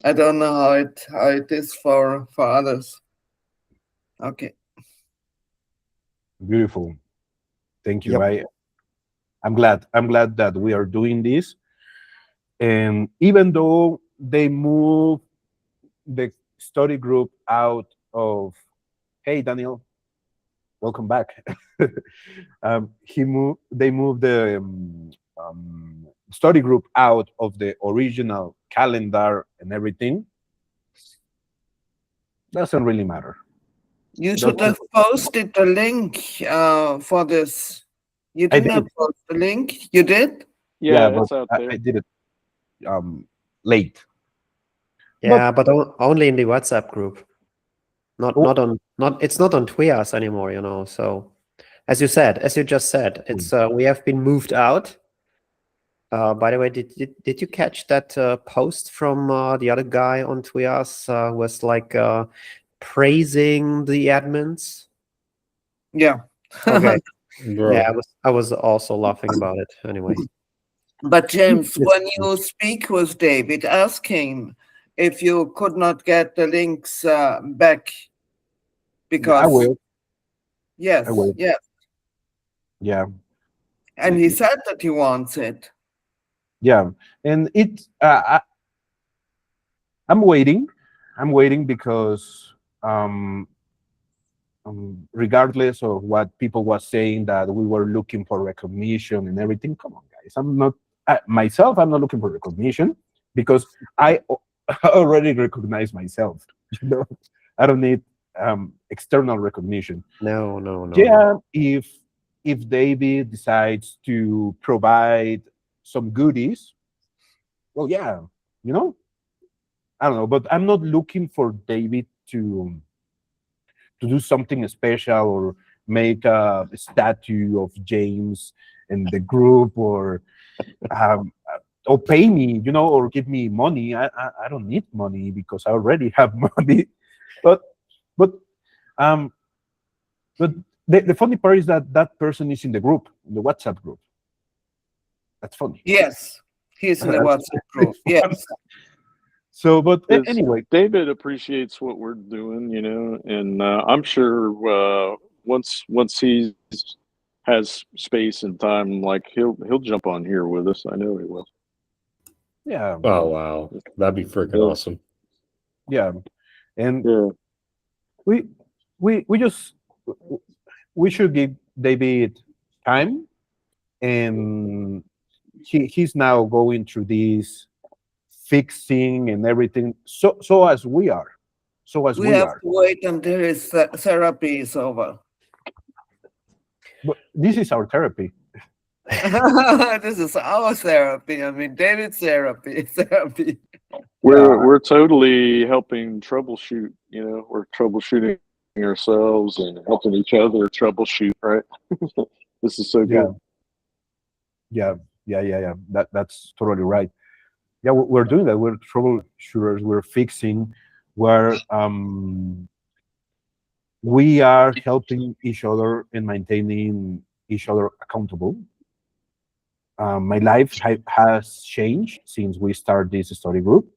I don't know how it is for others. Okay. Beautiful. Thank you. Yep. I'm glad that we are doing this. And even though they move the study group out of, hey Daniel, welcome back. They moved the study group out of the original calendar and everything. Doesn't really matter. You should have posted the link for this. You I didn't have did. post the link. You did? Yeah, but it's out there. I did it late. Yeah, but only in the WhatsApp group. Oh. It's not on TWIAS anymore, you know. So as you just said, it's we have been moved out. By the way, did you catch that post from the other guy on TWIAS was like praising the admins? Yeah. Okay. Bro. Yeah, I was also laughing about it anyway. But James, when you speak with David, ask him if you could not get the links back, because I will. Yes, I will. yes. Yeah. And he said that he wants it. Yeah, and I'm waiting. I'm waiting because regardless of what people was saying that we were looking for recognition and everything, come on, guys. I'm not myself. I'm not looking for recognition because I already recognize myself. You know, I don't need external recognition. No. Yeah, if David decides to provide some goodies, well, yeah, you know, I don't know, but I'm not looking for David to do something special or make a statue of James and the group or pay me, you know, or give me money. I don't need money because I already have money. But um but the funny part is that that person is in the group, in the WhatsApp group. That's funny. Yes, he's in the WhatsApp group. Yes. So, but Is anyway, David appreciates what we're doing, you know, and I'm sure once he has space and time, like he'll jump on here with us. I know he will. yeah. Oh wow, that'd be freaking awesome. Yeah, and Yeah. we should give David time, and he's now going through this fixing and everything. So as we are, We have to wait until his therapy is over. But this is our therapy. This is our therapy. I mean, David's therapy. We're totally helping troubleshoot. You know, we're troubleshooting ourselves and helping each other troubleshoot. Right? This is so good. Yeah. That's totally right. Yeah, we're doing that. We're troubleshooters. We're fixing. We are helping each other and maintaining each other accountable. My life has changed since we started this study group,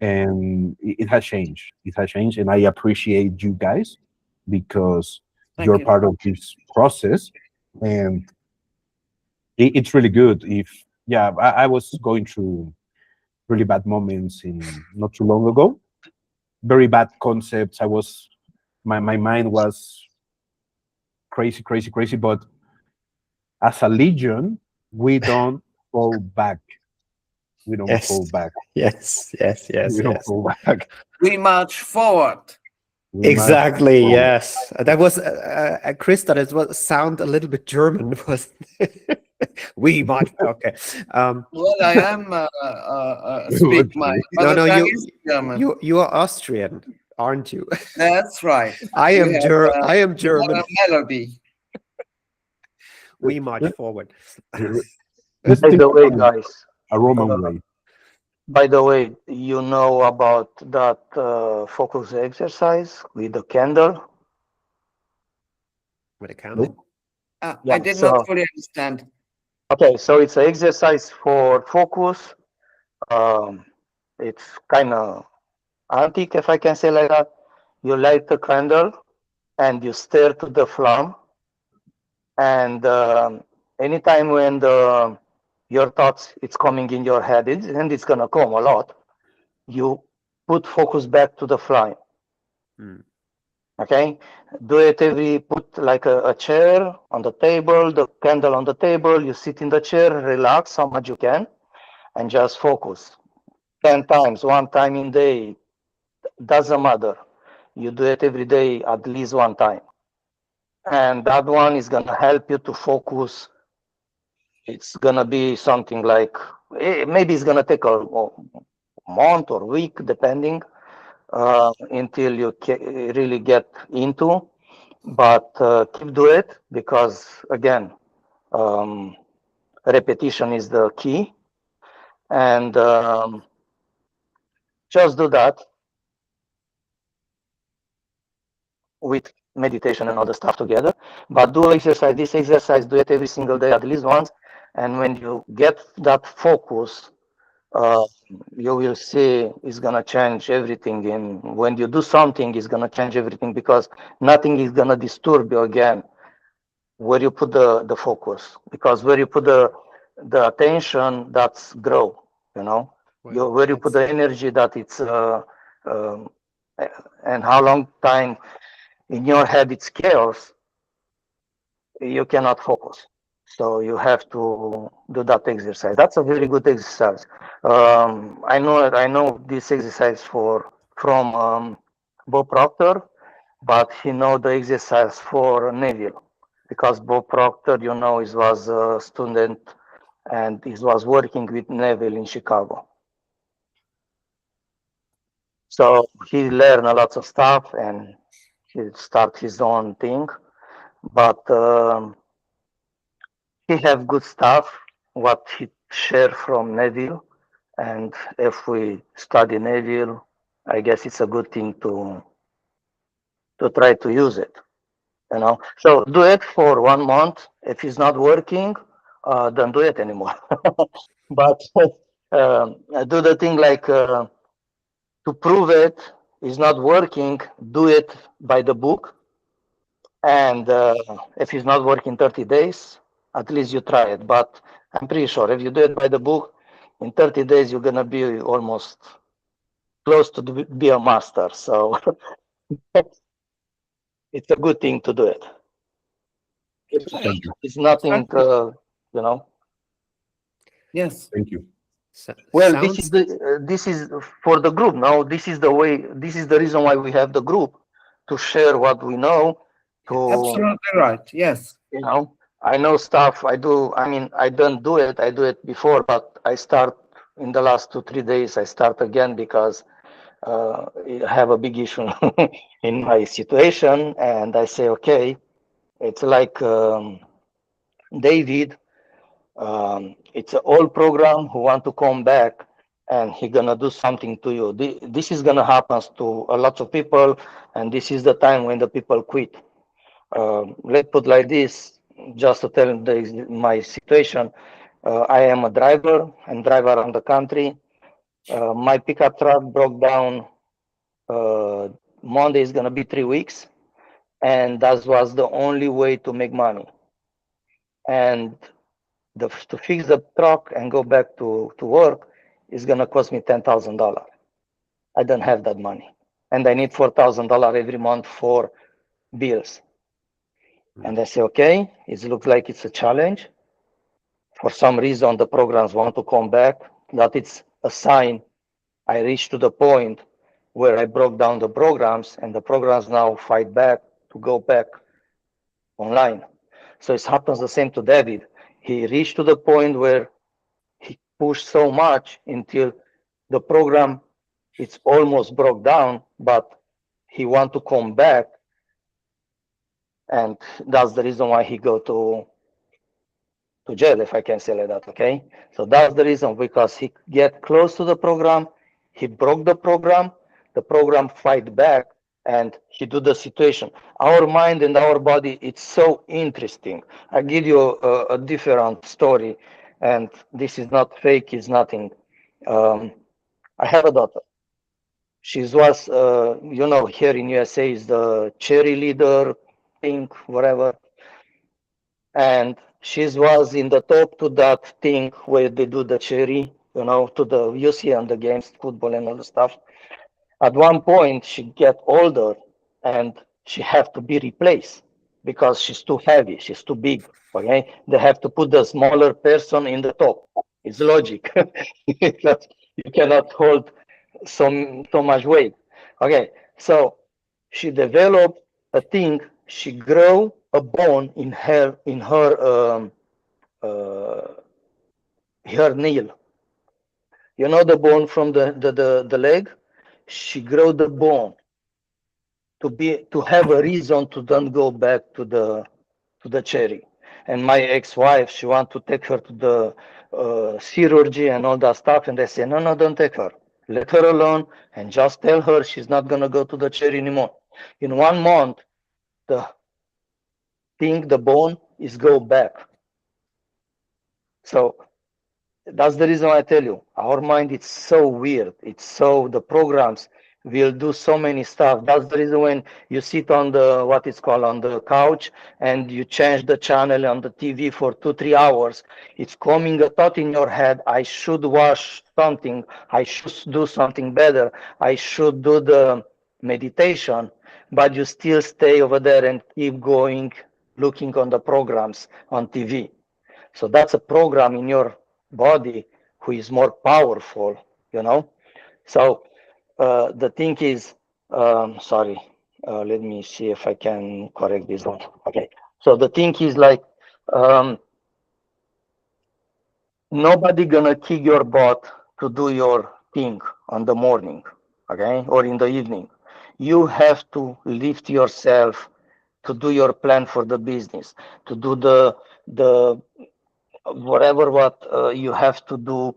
and it has changed. It has changed, and I appreciate you guys because you're part of this process, and it's really good. I was going through really bad moments in not too long ago, very bad concepts. My mind was crazy, but as a legion, we don't fall back. We don't fall back. Yes. We don't fall back. We march forward. Exactly. Yes, that was Chris. That was sound a little bit German, was we march. Okay. Well, I am speak my no. German. You are Austrian, aren't you? That's right. I am German. Melody. We march forward. By the way, guys, a Roman way. By the way, you know about that focus exercise with the candle? With a candle? I did not fully understand. Okay, so it's an exercise for focus. It's kind of antique, if I can say like that. you light the candle and you stare to the flame. And anytime when your thoughts it's coming in your head, and it's gonna come a lot, you put focus back to the flame. Okay, do it put like a chair on the table, the candle on the table, you sit in the chair, relax how much you can, and just focus 10 times, one time in day, doesn't matter. You do it every day at least one time. And that one is gonna help you to focus. It's gonna be something like, maybe it's gonna take a month or week, depending, until you really get into. But keep do it, because again, repetition is the key. And just do that with meditation and other stuff together. But do exercise. This exercise, do it every single day at least once. And when you get that focus, you will see it's gonna change everything. And when you do something, it's gonna change everything, because nothing is gonna disturb you again where you put the focus. Because where you put the attention, that's grow. You know, where you put the energy, that it's and how long time in your head it's chaos, you cannot focus. So you have to do that exercise. That's a very good exercise. I know this exercise from Bob Proctor, but he know the exercise for Neville, because Bob Proctor, he was a student and he was working with Neville in Chicago. So he learned a lot of stuff and he start his own thing, but he have good stuff what he share from Neville, and if we study Neville, I guess it's a good thing to try to use it. So do it for 1 month. If it's not working, don't do it anymore. But do the thing like to prove it is not working, do it by the book. And if it's not working 30 days, at least you try it. But I'm pretty sure if you do it by the book, in 30 days, you're going to be almost close to be a master. So it's a good thing to do it. It's nothing, Yes. Thank you. Well, this is for the group. Now, this is the way. This is the reason why we have the group, to share what we know. Absolutely right. Yes. I know stuff. I don't do it. I do it before, but I start in the last 2-3 days. I start again because I have a big issue in my situation, and I say, okay, it's like David. It's an old program who want to come back, and he gonna do something to you. This is gonna happen to a lot of people, and this is the time when the people quit. Let's put like this, just to tell my situation. I am a driver and drive around the country. My pickup truck broke down. Monday is gonna be 3 weeks, and that was the only way to make money. And to fix the truck and go back to work is gonna cost me $10,000. I don't have that money, and I need $4,000 every month for bills. And I say, okay, it looks like it's a challenge. For some reason, the programs want to come back. That it's a sign I reached to the point where I broke down the programs, and the programs now fight back to go back online. So it happens the same to David. He reached to the point where he pushed so much until the program it's almost broke down, but he want to come back, and that's the reason why he go to jail, if I can say like that. Okay, so that's the reason, because he get close to the program, he broke the program fight back, and he do the situation. Our mind and our body, it's so interesting. I give you a different story, and this is not fake, it's nothing. I have a daughter. She was, here in USA is the cheerleader thing, whatever. And she was in the top to that thing where they do the cherry, you see on the games, football and all the stuff. At one point, she get older and she have to be replaced because she's too heavy, she's too big. Okay, they have to put the smaller person in the top. It's logic. You cannot hold so much weight. Okay, so she developed a thing. She grew a bone uh, her nail. You know the bone from the leg. She grew the bone to have a reason to don't go back to the cherry. And my ex-wife, she want to take her to the chirurgy and all that stuff, and they say, no, don't take her. Let her alone and just tell her she's not gonna go to the cherry anymore. In 1 month, the the bone is go back. So that's the reason I tell you, our mind is so weird. It's so the programs will do so many stuff. That's the reason when you sit on the what is called on the couch and you change the channel on the TV for 2-3 hours, it's coming a thought in your head. I should watch something. I should do something better. I should do the meditation, but you still stay over there and keep going, looking on the programs on TV. So that's a program in your body who is more powerful, So the thing is, sorry, let me see if I can correct this one. Okay. So the thing is like, nobody gonna kick your butt to do your thing on the morning, okay, or in the evening. You have to lift yourself to do your plan for the business, to do the whatever what you have to do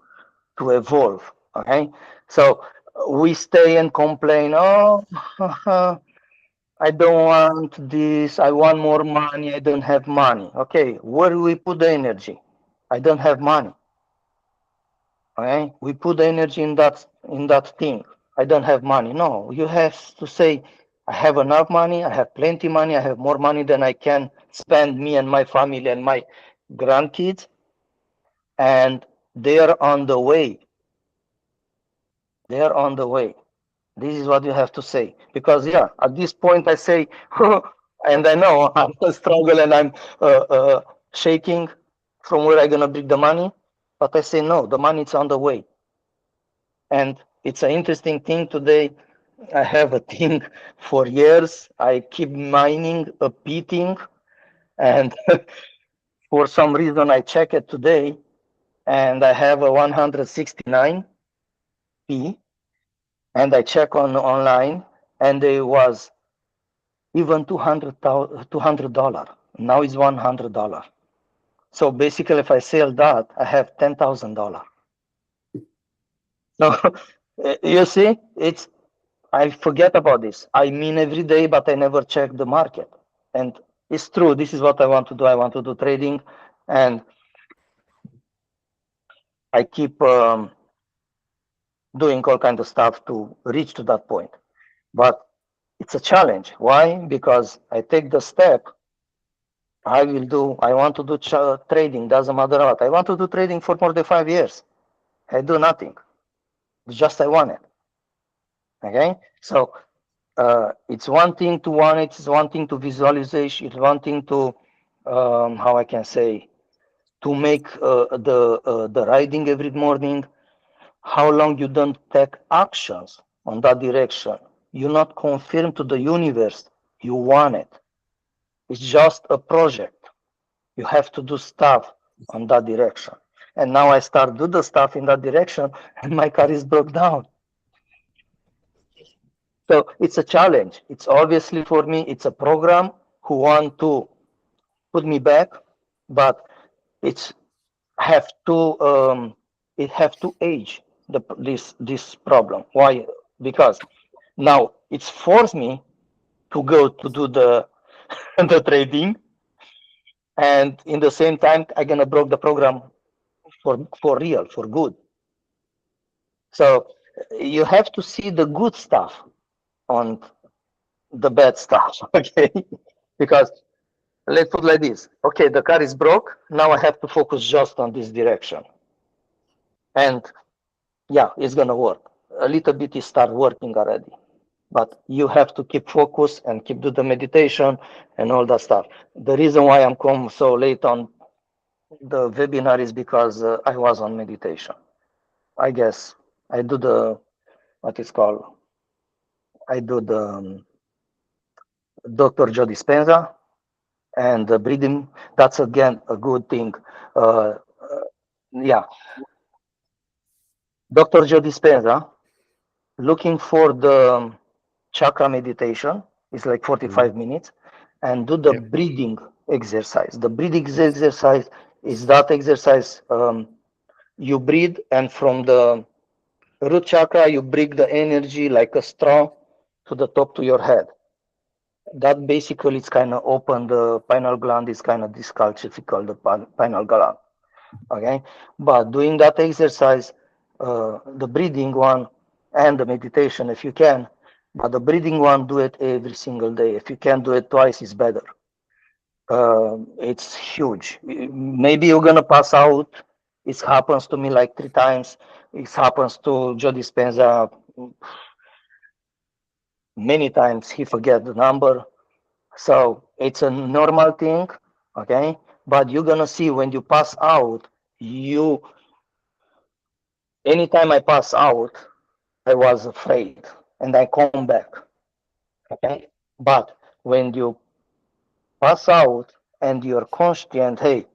to evolve. Okay, so we stay and complain. Oh, I don't want this. I want more money. I don't have money. Okay, where do we put the energy? I don't have money. Okay, we put the energy in that thing. I don't have money. No, you have to say, I have enough money. I have plenty money. I have more money than I can spend, me and my family and my grandkids, and they are on the way. They are on the way. This is what you have to say. Because, yeah, at this point I say, and I know I'm a struggle and I'm shaking from where I'm going to bring the money. But I say, no, the money is on the way. And it's an interesting thing today. I have a thing for years. I keep mining a P thing. And for some reason, I check it today. And I have a 169 P. And I check online, and it was even $200. Now it's $100. So basically, if I sell that, I have $10,000. So you see, I forget about this. I mean every day, but I never check the market. And it's true. This is what I want to do. I want to do trading, and I keep doing all kinds of stuff to reach to that point. But it's a challenge. Why? Because I take the step. I want to do trading. Doesn't matter what. I want to do trading for more than 5 years. I do nothing. It's just I want it. Okay? So it's one thing to want it. It's one thing to visualization. It's one thing to, how I can say, to make the riding every morning. How long you don't take actions on that direction. You not confirm to the universe you want it. It's just a project. You have to do stuff on that direction. And now I start do the stuff in that direction, and my car is broke down. So it's a challenge. It's obviously for me, it's a program who want to put me back, but it's have to it have to age this problem. Why? Because now it's forced me to go to do the the trading, and in the same time I'm gonna break the program for real, for good. So you have to see the good stuff on the bad stuff, okay? Because let's put like this. Okay, the car is broke. Now I have to focus just on this direction. And yeah, it's gonna work. A little bit it start working already. But you have to keep focus and keep do the meditation and all that stuff. The reason why I'm come so late on the webinar is because I was on meditation. I guess I do the what is called. I do the Dr. Joe Dispenza and the breathing. That's again a good thing. Yeah, Dr. Joe Dispenza looking for the chakra meditation. It's like 45 minutes, and do the Yep. breathing exercise. The breathing exercise is that exercise. You breathe, and from the root chakra, you bring the energy like a straw to the top to your head. That basically is kind of open the pineal gland, is kind of discalcifical the pineal gland. Okay, but doing that exercise, the breathing one and the meditation if you can, but the breathing one, do it every single day. If you can do it twice, it's better. It's huge. Maybe you're gonna pass out. It happens to me like 3 times. It happens to Joe Dispenza many times. He forget the number. So it's a normal thing, okay? But you're gonna see when you pass out, you anytime I pass out, I was afraid and I come back, okay? But when you pass out and you're conscient, hey,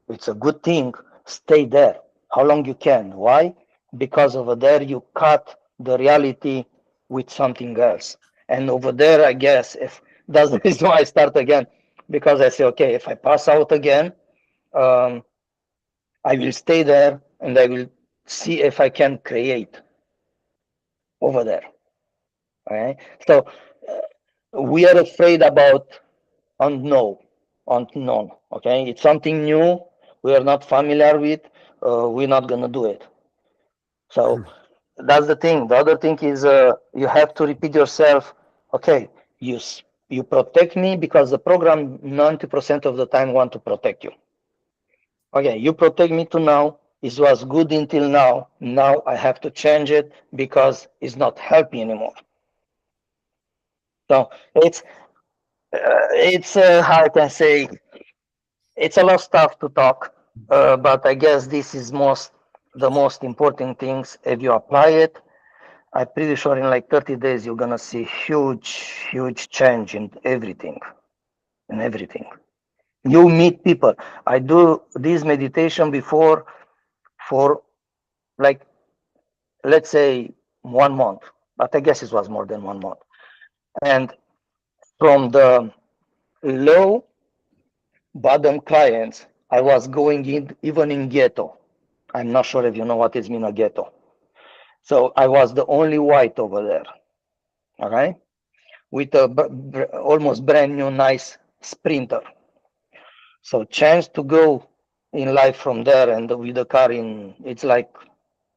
it's a good thing, stay there how long you can. Why? Because over there you cut the reality with something else. And over there, I guess, if that's the reason why I start again, because I say, okay, if I pass out again, um, I will stay there and I will see if I can create over there. All right. So we are afraid about unknown. Okay, it's something new. We are not familiar with. We're not gonna do it. So that's the thing. The other thing is you have to repeat yourself. Okay, you protect me because the program 90% of the time want to protect you. Okay, you protect me to now. It was good until now. Now I have to change it because it's not helping anymore. So it's how I can say, it's a lot of stuff to talk, but I guess this is the most important things. If you apply it, I'm pretty sure in like 30 days you're gonna see huge change in everything. In everything, you meet people. I do this meditation before for like, let's say 1 month, but I guess it was more than 1 month. And from the low bottom clients, I was going in even in ghetto. I'm not sure if you know what is mean a ghetto. So I was the only white over there, all right, with a almost brand new nice Sprinter. So chance to go in life from there and with the car in, it's like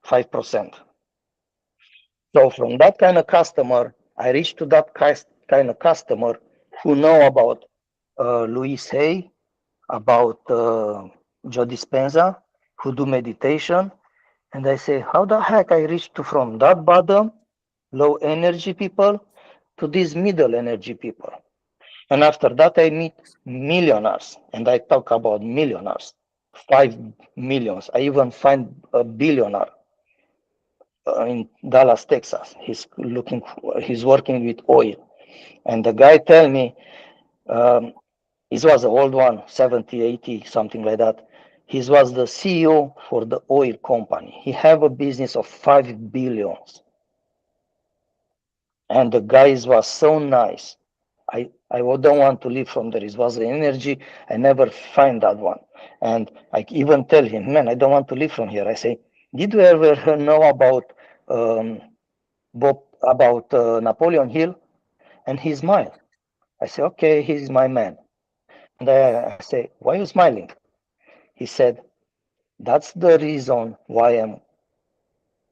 5%. So from that kind of customer, I reached to that kind of customer who know about Luis Hay, about Joe Dispenza, who do meditation. And I say, how the heck I reached to from that bottom, low energy people, to these middle energy people. And after that, I meet millionaires, and I talk about millionaires, 5 millions. I even find a billionaire in Dallas, Texas. He's working with oil. And the guy tell me, he was an old one, 70, 80, something like that. He was the CEO for the oil company. He have a business of 5 billions. And the guys was so nice. I don't want to live from there. It was the energy. I never find that one. And I even tell him, man, I don't want to live from here. I say, did you ever know about Napoleon Hill? And he smiled. I say, okay, he's my man. And I say, why are you smiling? He said, that's the reason why I'm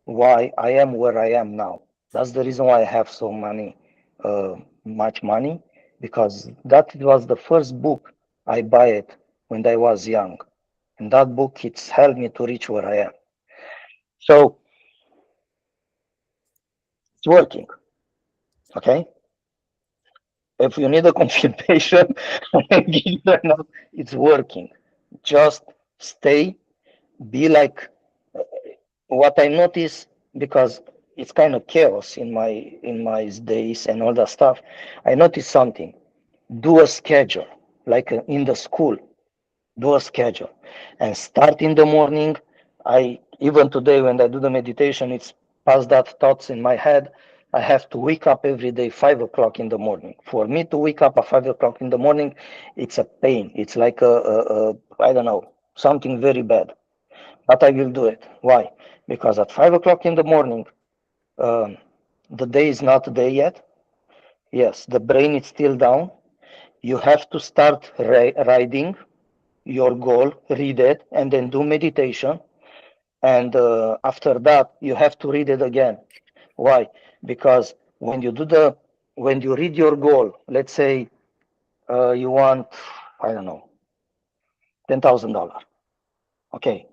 why I am where I am now. That's the reason why I have so much money, because that was the first book I buy it when I was young. And that book, it's helped me to reach where I am. So it's working. Okay. If you need a confirmation, it's working. Just stay, be like what I notice, because it's kind of chaos in my days and all that stuff. I noticed something. Do a schedule, like in the school. Do a schedule and start in the morning. I even today when I do the meditation, it's past that thoughts in my head. I have to wake up every day 5 o'clock in the morning. For me to wake up at 5 o'clock in the morning, it's a pain. It's like I don't know, something very bad. But I will do it. Why? Because at 5 o'clock in the morning, um, the day is not day yet. Yes, the brain is still down. You have to start riding your goal, read it, and then do meditation. And after that, you have to read it again. Why? Because when you read your goal, let's say you want, I don't know, $10,000. Okay,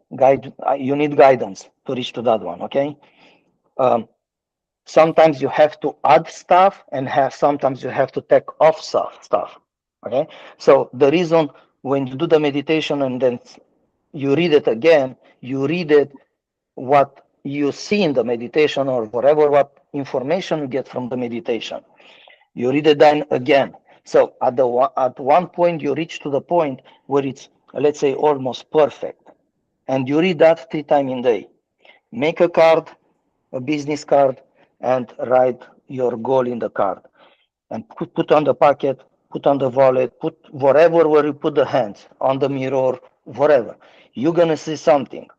you need guidance to reach to that one. Okay, um, sometimes you have to add stuff and sometimes you have to take off stuff. Okay, so the reason when you do the meditation and then you read it again, you read it what you see in the meditation or whatever, what information you get from the meditation. You read it then again. So at one point you reach to the point where it's, let's say, almost perfect, and you read that 3 times in a day. Make a card, a business card, and write your goal in the card, and put on the pocket, put on the wallet, put wherever where you put the hands, on the mirror, whatever. You're gonna see something.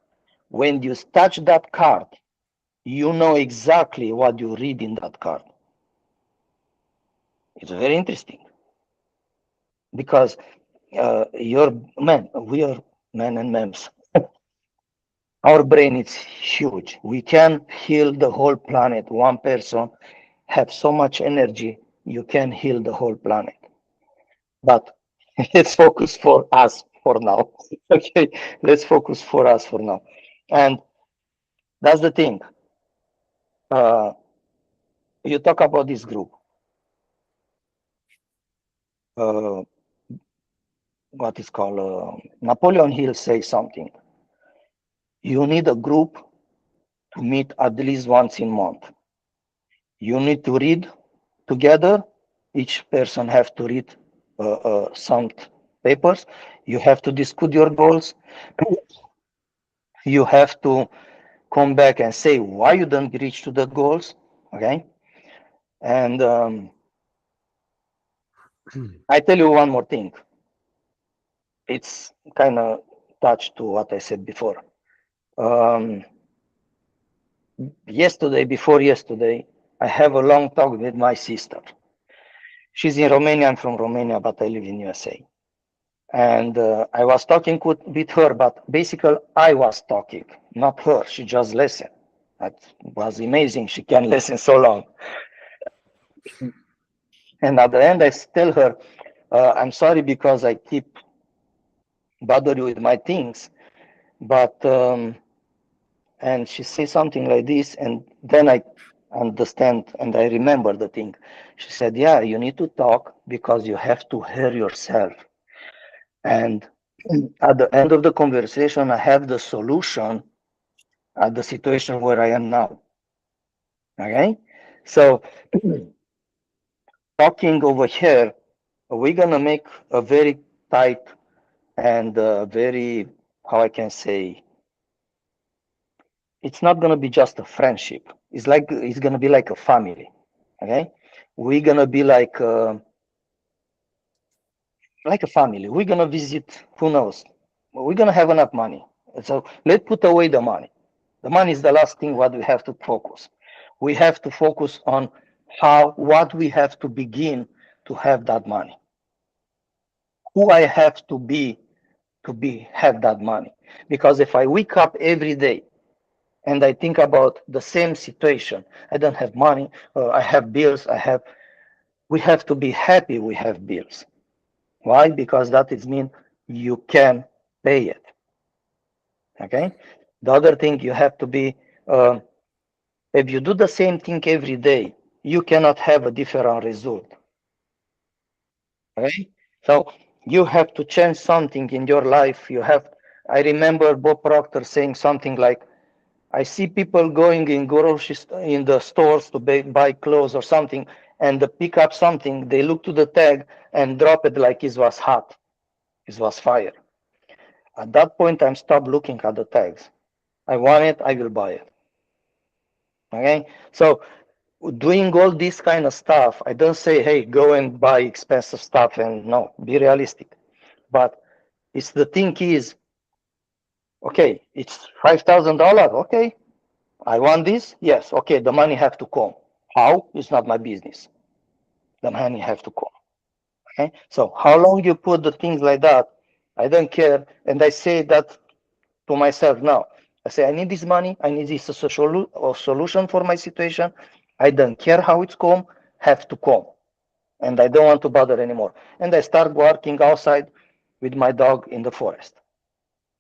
When you touch that card, you know exactly what you read in that card. It's very interesting because we are men and mems. Our brain is huge. We can heal the whole planet. One person have so much energy, you can heal the whole planet. But let's focus for us for now. Okay, let's focus for us for now. And that's the thing. Uh, you talk about this group. Uh, what is called Napoleon Hill says something. You need a group to meet at least once in a month. You need to read together. Each person have to read some papers. You have to discuss your goals. You have to come back and say why you don't reach to the goals. Okay. And I tell you one more thing. It's kind of touched to what I said before. Before yesterday, I have a long talk with my sister. She's in Romania. I'm from Romania, but I live in USA. And I was talking with her, but basically I was talking, not her. She just listened. That was amazing. She can listen so long. And at the end, I tell her, I'm sorry because I keep bother you with my things, but and she says something like this, and then I understand and I remember the thing. She said, yeah, you need to talk because you have to hear yourself. And at the end of the conversation, I have the solution at the situation where I am now. Okay? So talking over here, we're gonna make a very tight and very, how I can say, it's not gonna be just a friendship. It's gonna be like a family. Okay? We're gonna be like a family. We're gonna visit, who knows? We're gonna have enough money. So let's put away the money. The money is the last thing what we have to focus. We have to focus on what we have to begin to have that money. Who I have to be have that money. Because if I wake up every day and I think about the same situation. I don't have money, I have bills, we have to be happy we have bills. Why? Because that is mean you can pay it. Okay. The other thing you have to be, if you do the same thing every day, you cannot have a different result. Okay. So you have to change something in your life. I remember Bob Proctor saying something like, I see people going in the stores to buy clothes or something, and they pick up something, they look to the tag and drop it like it was hot, it was fire. At that point, I'm stopped looking at the tags. I want it, I will buy it. Okay, so doing all this kind of stuff, I don't say, hey, go and buy expensive stuff, and no, be realistic. But it's the thing is, okay, it's $5,000. Okay, I want this. Yes, okay, the money have to come. How? It's not my business. The money have to come. Okay, so how long you put the things like that, I don't care. And I say that to myself now. I say, I need this money. I need this solution for my situation. I don't care how it's come, have to come. And I don't want to bother anymore. And I start working outside with my dog in the forest.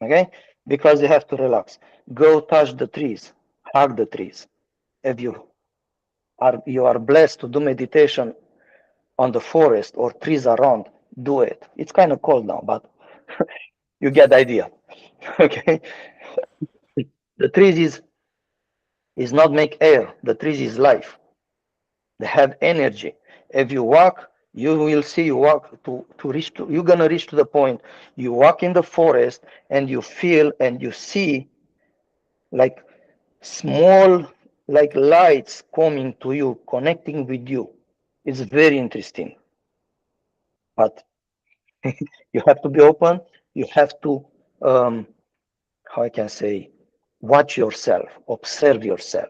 Okay? Because you have to relax. Go touch the trees, hug the trees. If you are blessed to do meditation on the forest or trees around, do it. It's kind of cold now, but you get the idea. Okay? The trees is not make air. The trees is life. They have energy. If you walk, you will see you walk to reach to, you're gonna reach to the point. You walk in the forest and you feel and you see like small like lights coming to you, connecting with you. It's very interesting. But you have to be open. You have to how I can say, watch yourself, observe yourself.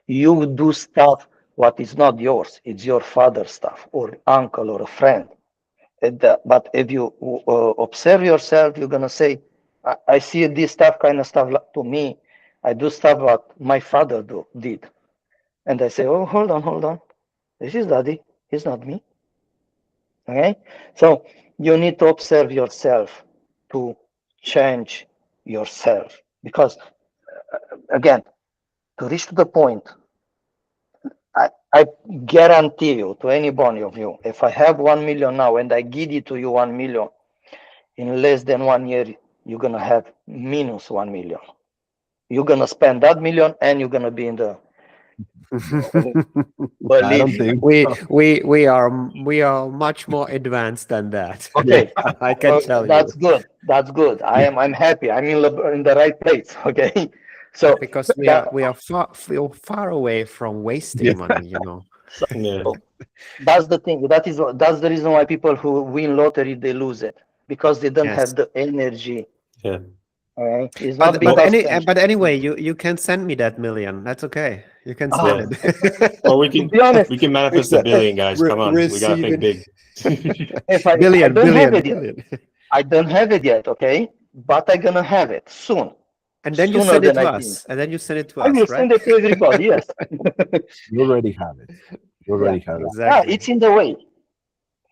You do stuff what is not yours, it's your father's stuff or uncle or a friend. But if you observe yourself, you're gonna say, I see this stuff kind of stuff to me. I do stuff what my father did, and I say, oh, hold on, this is daddy, he's not me. Okay, so you need to observe yourself to change yourself because again, to reach to the point, I guarantee you to any one of you, if I have 1 million now and I give it to you 1 million, in less than 1 year, you're gonna have minus 1 million. You're gonna spend that million and you're gonna be in the I don't think we are much more advanced than that. okay. I can tell That's you. good. That's good. I'm happy. I'm in the right place. Okay. So Because we are far away from wasting money, you know. Yeah. So that's the thing. That's the reason why people who win lottery they lose it because they don't Yes. have the energy. Yeah. All right. It's not But anyway, you can send me that million. That's okay. You can send it. Or to be honest, we can manifest a billion, guys. Come on, we gotta think big. if I billion, don't have billion, it yet, billion. I don't have it yet. Okay, but I'm gonna have it soon. And then you Sooner send it than to I think. us. And then you send it to I will us, right? send it to everybody. Yes. you already have it. You already have it. Exactly. Yeah, it's in the way.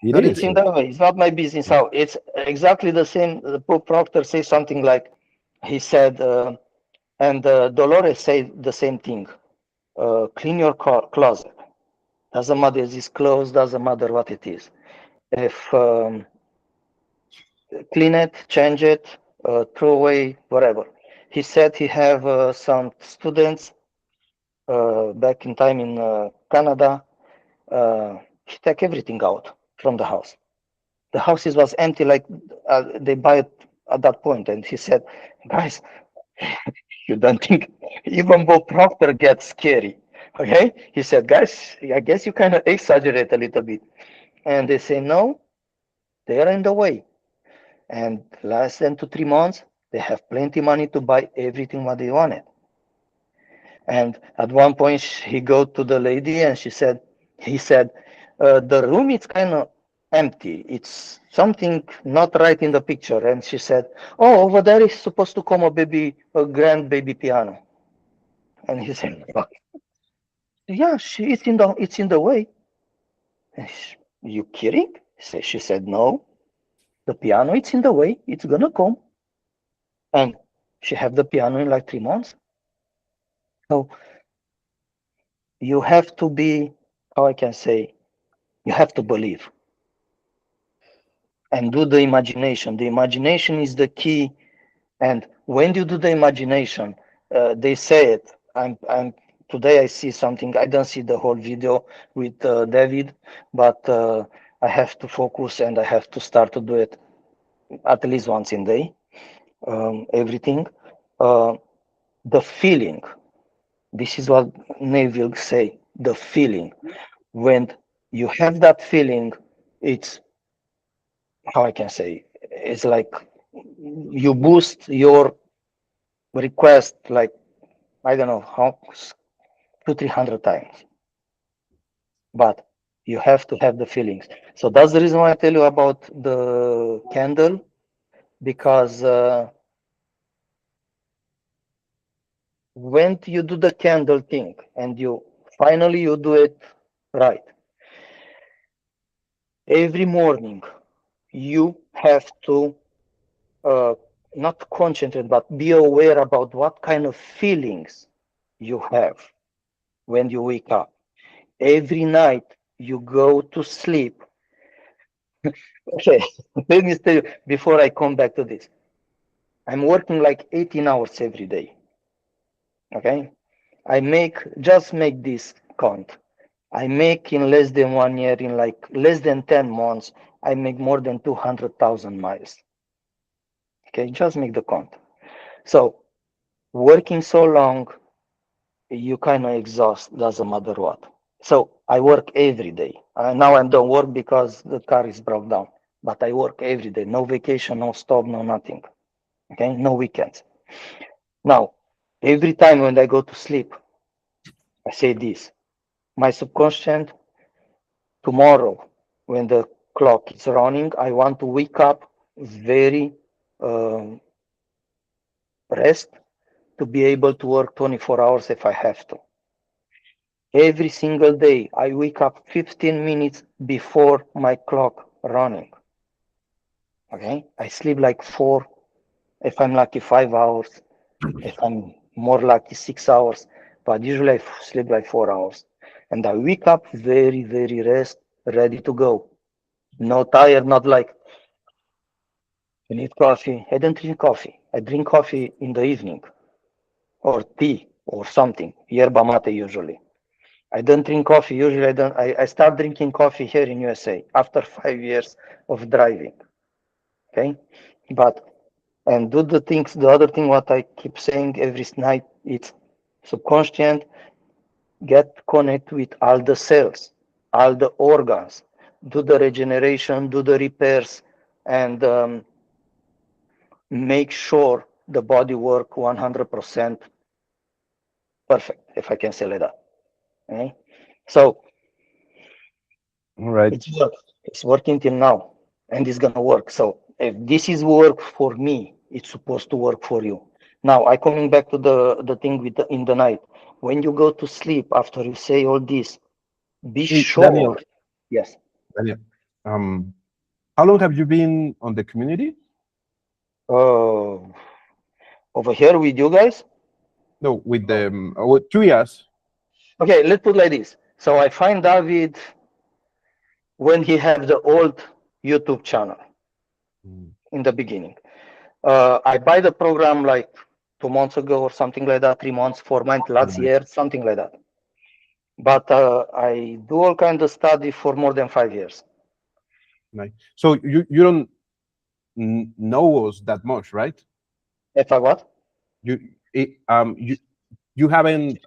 It It's is. in the way. It's not my business how. It's exactly the same. The Pope Proctor says something like, he said, and Dolores said the same thing. Clean your closet. Doesn't matter if it's closed. Doesn't matter what it is. If clean it, change it, throw away, whatever. He said he have some students back in time in Canada. He take everything out from the house. The houses was empty, like they buy it at that point. And he said, guys, you don't think even Bob Proctor gets scary. Okay? He said, guys, I guess you kind of exaggerate a little bit. And they say, no, they are in the way. And less than 2-3 months, they have plenty money to buy everything what they wanted. And at one point, he go to the lady and he said, the room is kind of empty. It's something not right in the picture. And she said, oh, over there is supposed to come a grand baby piano. And he said, yeah, it's in the way. You kidding? She said, no, the piano, it's in the way. It's gonna come. And she had the piano in like 3 months. So you have to be, how I can say, you have to believe and do the imagination. The imagination is the key. And when you do the imagination, they say it. I'm today I see something. I don't see the whole video with David, but I have to focus and I have to start to do it at least once in a day. Everything, the feeling. This is what Neville say. The feeling. When you have that feeling, it's how I can say. It's like you boost your request like I don't know how 200-300 times, but you have to have the feelings. So that's the reason why I tell you about the candle, because when you do the candle thing and you finally you do it right, every morning you have to not concentrate but be aware about what kind of feelings you have when you wake up. Every night you go to sleep. Okay, let me tell you before I come back to this. I'm working like 18 hours every day. Okay, just make this count. I make in less than 1 year, in like less than 10 months, I make more than 200,000 miles. Okay, just make the count. So working so long, you kind of exhaust, doesn't matter what. So I work every day. Now I don't work because the car is broke down, but I work every day. No vacation, no stop, no nothing. Okay, no weekends. Now, every time when I go to sleep, I say this. My subconscious, tomorrow, when the clock is running, I want to wake up very rest to be able to work 24 hours if I have to. Every single day, I wake up 15 minutes before my clock running. Okay, I sleep like 4, if I'm lucky 5 hours, if I'm more lucky 6 hours, but usually I sleep like 4 hours. And I wake up very, very rest, ready to go. No tired, not like you need coffee. I don't drink coffee. I drink coffee in the evening or tea or something. Yerba mate usually. I don't drink coffee. Usually I don't. I start drinking coffee here in USA after 5 years of driving. Okay, but and do the things. The other thing, what I keep saying every night, it's subconscious. Get connect with all the cells, all the organs. Do the regeneration. Do the repairs, and make sure the body work 100% perfect, if I can say like that. Okay? So All right. it's working till now, and it's gonna work. So if this is work for me, it's supposed to work for you. Now I coming back to the thing with in the night. When you go to sleep after you say all this, be Hey, sure. Daniel, Yes. Daniel, how long have you been on the community? Over here with you guys. No, with the with TWIAS. Okay, let's put like this. So I find David when he have the old YouTube channel in the beginning. I buy the program like 2 months ago or something like that, 3 months, 4 months, last year, something like that. But I do all kind of study for more than 5 years. Nice. So you don't know us that much, right? If I what? You you haven't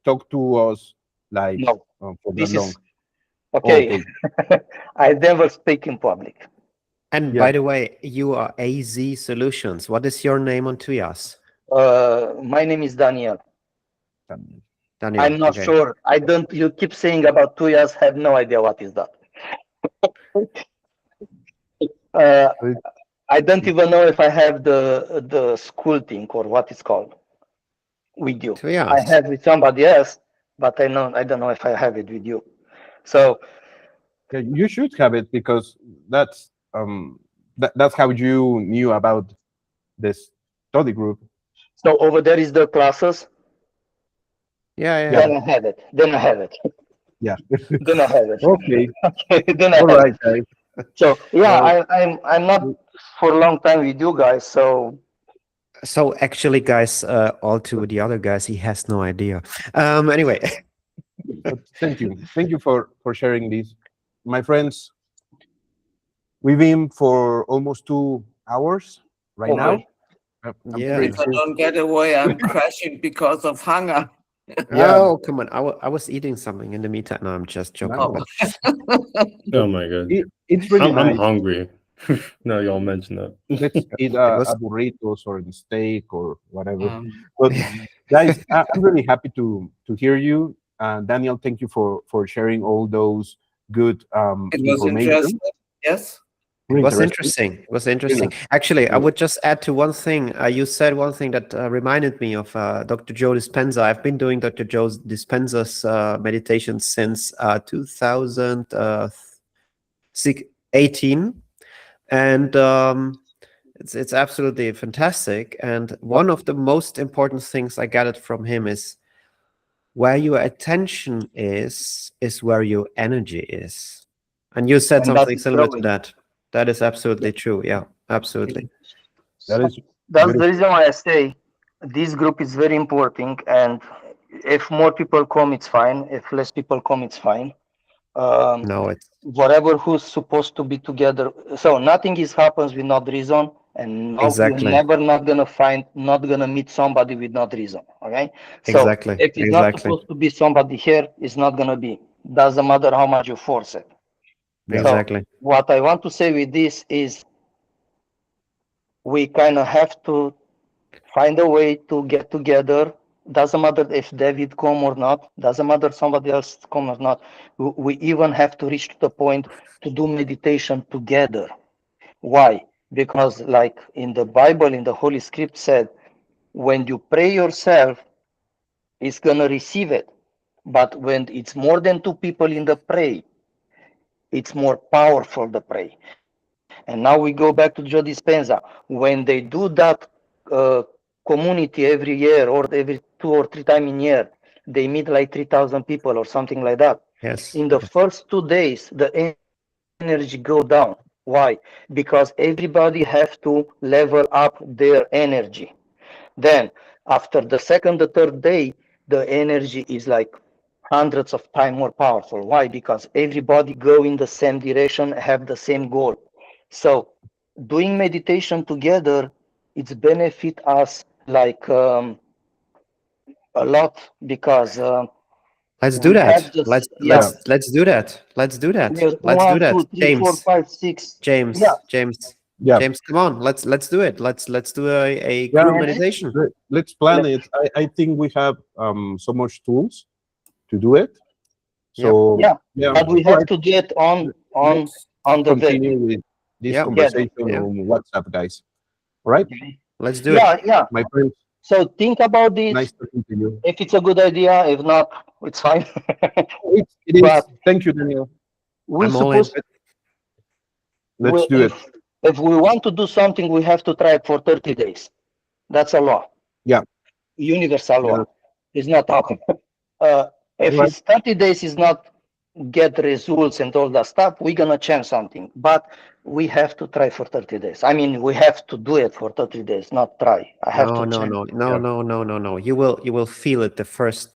talked to us like No. for that This long. is okay. Okay. I never speak in public. And Yeah. by the way, you are AZ Solutions. What is your name on TWIAS? My name is Daniel. Daniel. I'm not okay. sure. I don't. You keep saying about 2 years. Have no idea what is that. I don't even know if I have the school thing or what it's called. with you. TWIAS. I have with somebody else, but I don't know if I have it with you. So Yeah, you should have it because that's how you knew about this study group. so over there is the classes. Yeah. Then I have it. Then I have it. Yeah. Then I have it. Okay. Okay. Then I All have right, it. guys. So yeah, Well, I'm not for a long time with you guys. So So actually, guys, all to the other guys, he has no idea. Anyway. but thank you for sharing this, my friends. We've been for almost 2 hours right oh now. my. I'm Yeah. pretty If I sure. don't get away, I'm crashing because of hunger. Yeah. Oh, come on. I was eating something in the meantime. No, I'm just joking. Oh. But Oh my god. It's really I'm nice. hungry. No, y'all mentioned that. Let's eat was- a burritos or a steak or whatever. Mm. But guys, I'm really happy to hear you. Daniel, thank you for sharing all those good It was information. interesting. Yes. Very It was interesting. interesting. It was interesting. Actually, I Yeah. would just add to one thing. You said one thing that reminded me of Dr. Joe Dispenza. I've been doing Dr. Joe Dispenza's meditation since 2018, and it's absolutely fantastic. And one of the most important things I got it from him is where your attention is where your energy is. And you said And that something is similar to growing. that. That is absolutely true. Yeah, absolutely. That is That's beautiful. the reason why I say this group is very important. And if more people come, it's fine. If less people come, it's fine. No, it's Whatever who's supposed to be together. So nothing is happens with not reason, and no, exactly. you're never not gonna meet somebody with not reason. Okay. So Exactly. if it's not Exactly. supposed to be somebody here, it's not gonna be. Doesn't matter how much you force it. Yeah. Exactly. What I want to say with this is we kind of have to find a way to get together. Doesn't matter if David come or not. Doesn't matter somebody else come or not. We even have to reach to the point to do meditation together. Why? Because like in the Bible, in the Holy Script said, when you pray yourself, it's gonna receive it. But when it's more than two people in the pray, it's more powerful the pray. And now we go back to Joe Dispenza. When they do that community every year or every 2 or 3 times in year, they meet like 3,000 people or something like that. Yes. In the first 2 days, the energy go down. Why? Because everybody have to level up their energy. Then after the second, the third day, the energy is like hundreds of times more powerful. Why? Because everybody go in the same direction, have the same goal. So doing meditation together, it's benefit us like a lot because Let's do we have that. just Let's do that. Let's do that. we're Let's do 1, that. 2, 3, 4, James. 5, 6. James. Yeah. James. Yeah. James, come on. Let's do it. Let's do a Yeah. group meditation. Let's plan it. I think we have so much tools to do it. So Yeah. yeah. But we have to get on Let's the continue with this Yeah. conversation Yeah. on WhatsApp, guys. All right, Let's do it. Yeah. my friends. So think about this. Nice talking to you. If it's a good idea, if not, it's fine. It is. But- Thank you, Daniel. We're I'm all in. supposed Let's do it. If we want to do something, we have to try it for 30 days. That's a law. Yeah. Universal law. Yeah. It's not talking. If Right. it's 30 days is not get results and all that stuff, we're gonna change something. But we have to try for 30 days. I mean, we have to do it for 30 days, not try. I have No, to no, change. no, no, no, no, no, no. You will feel it the first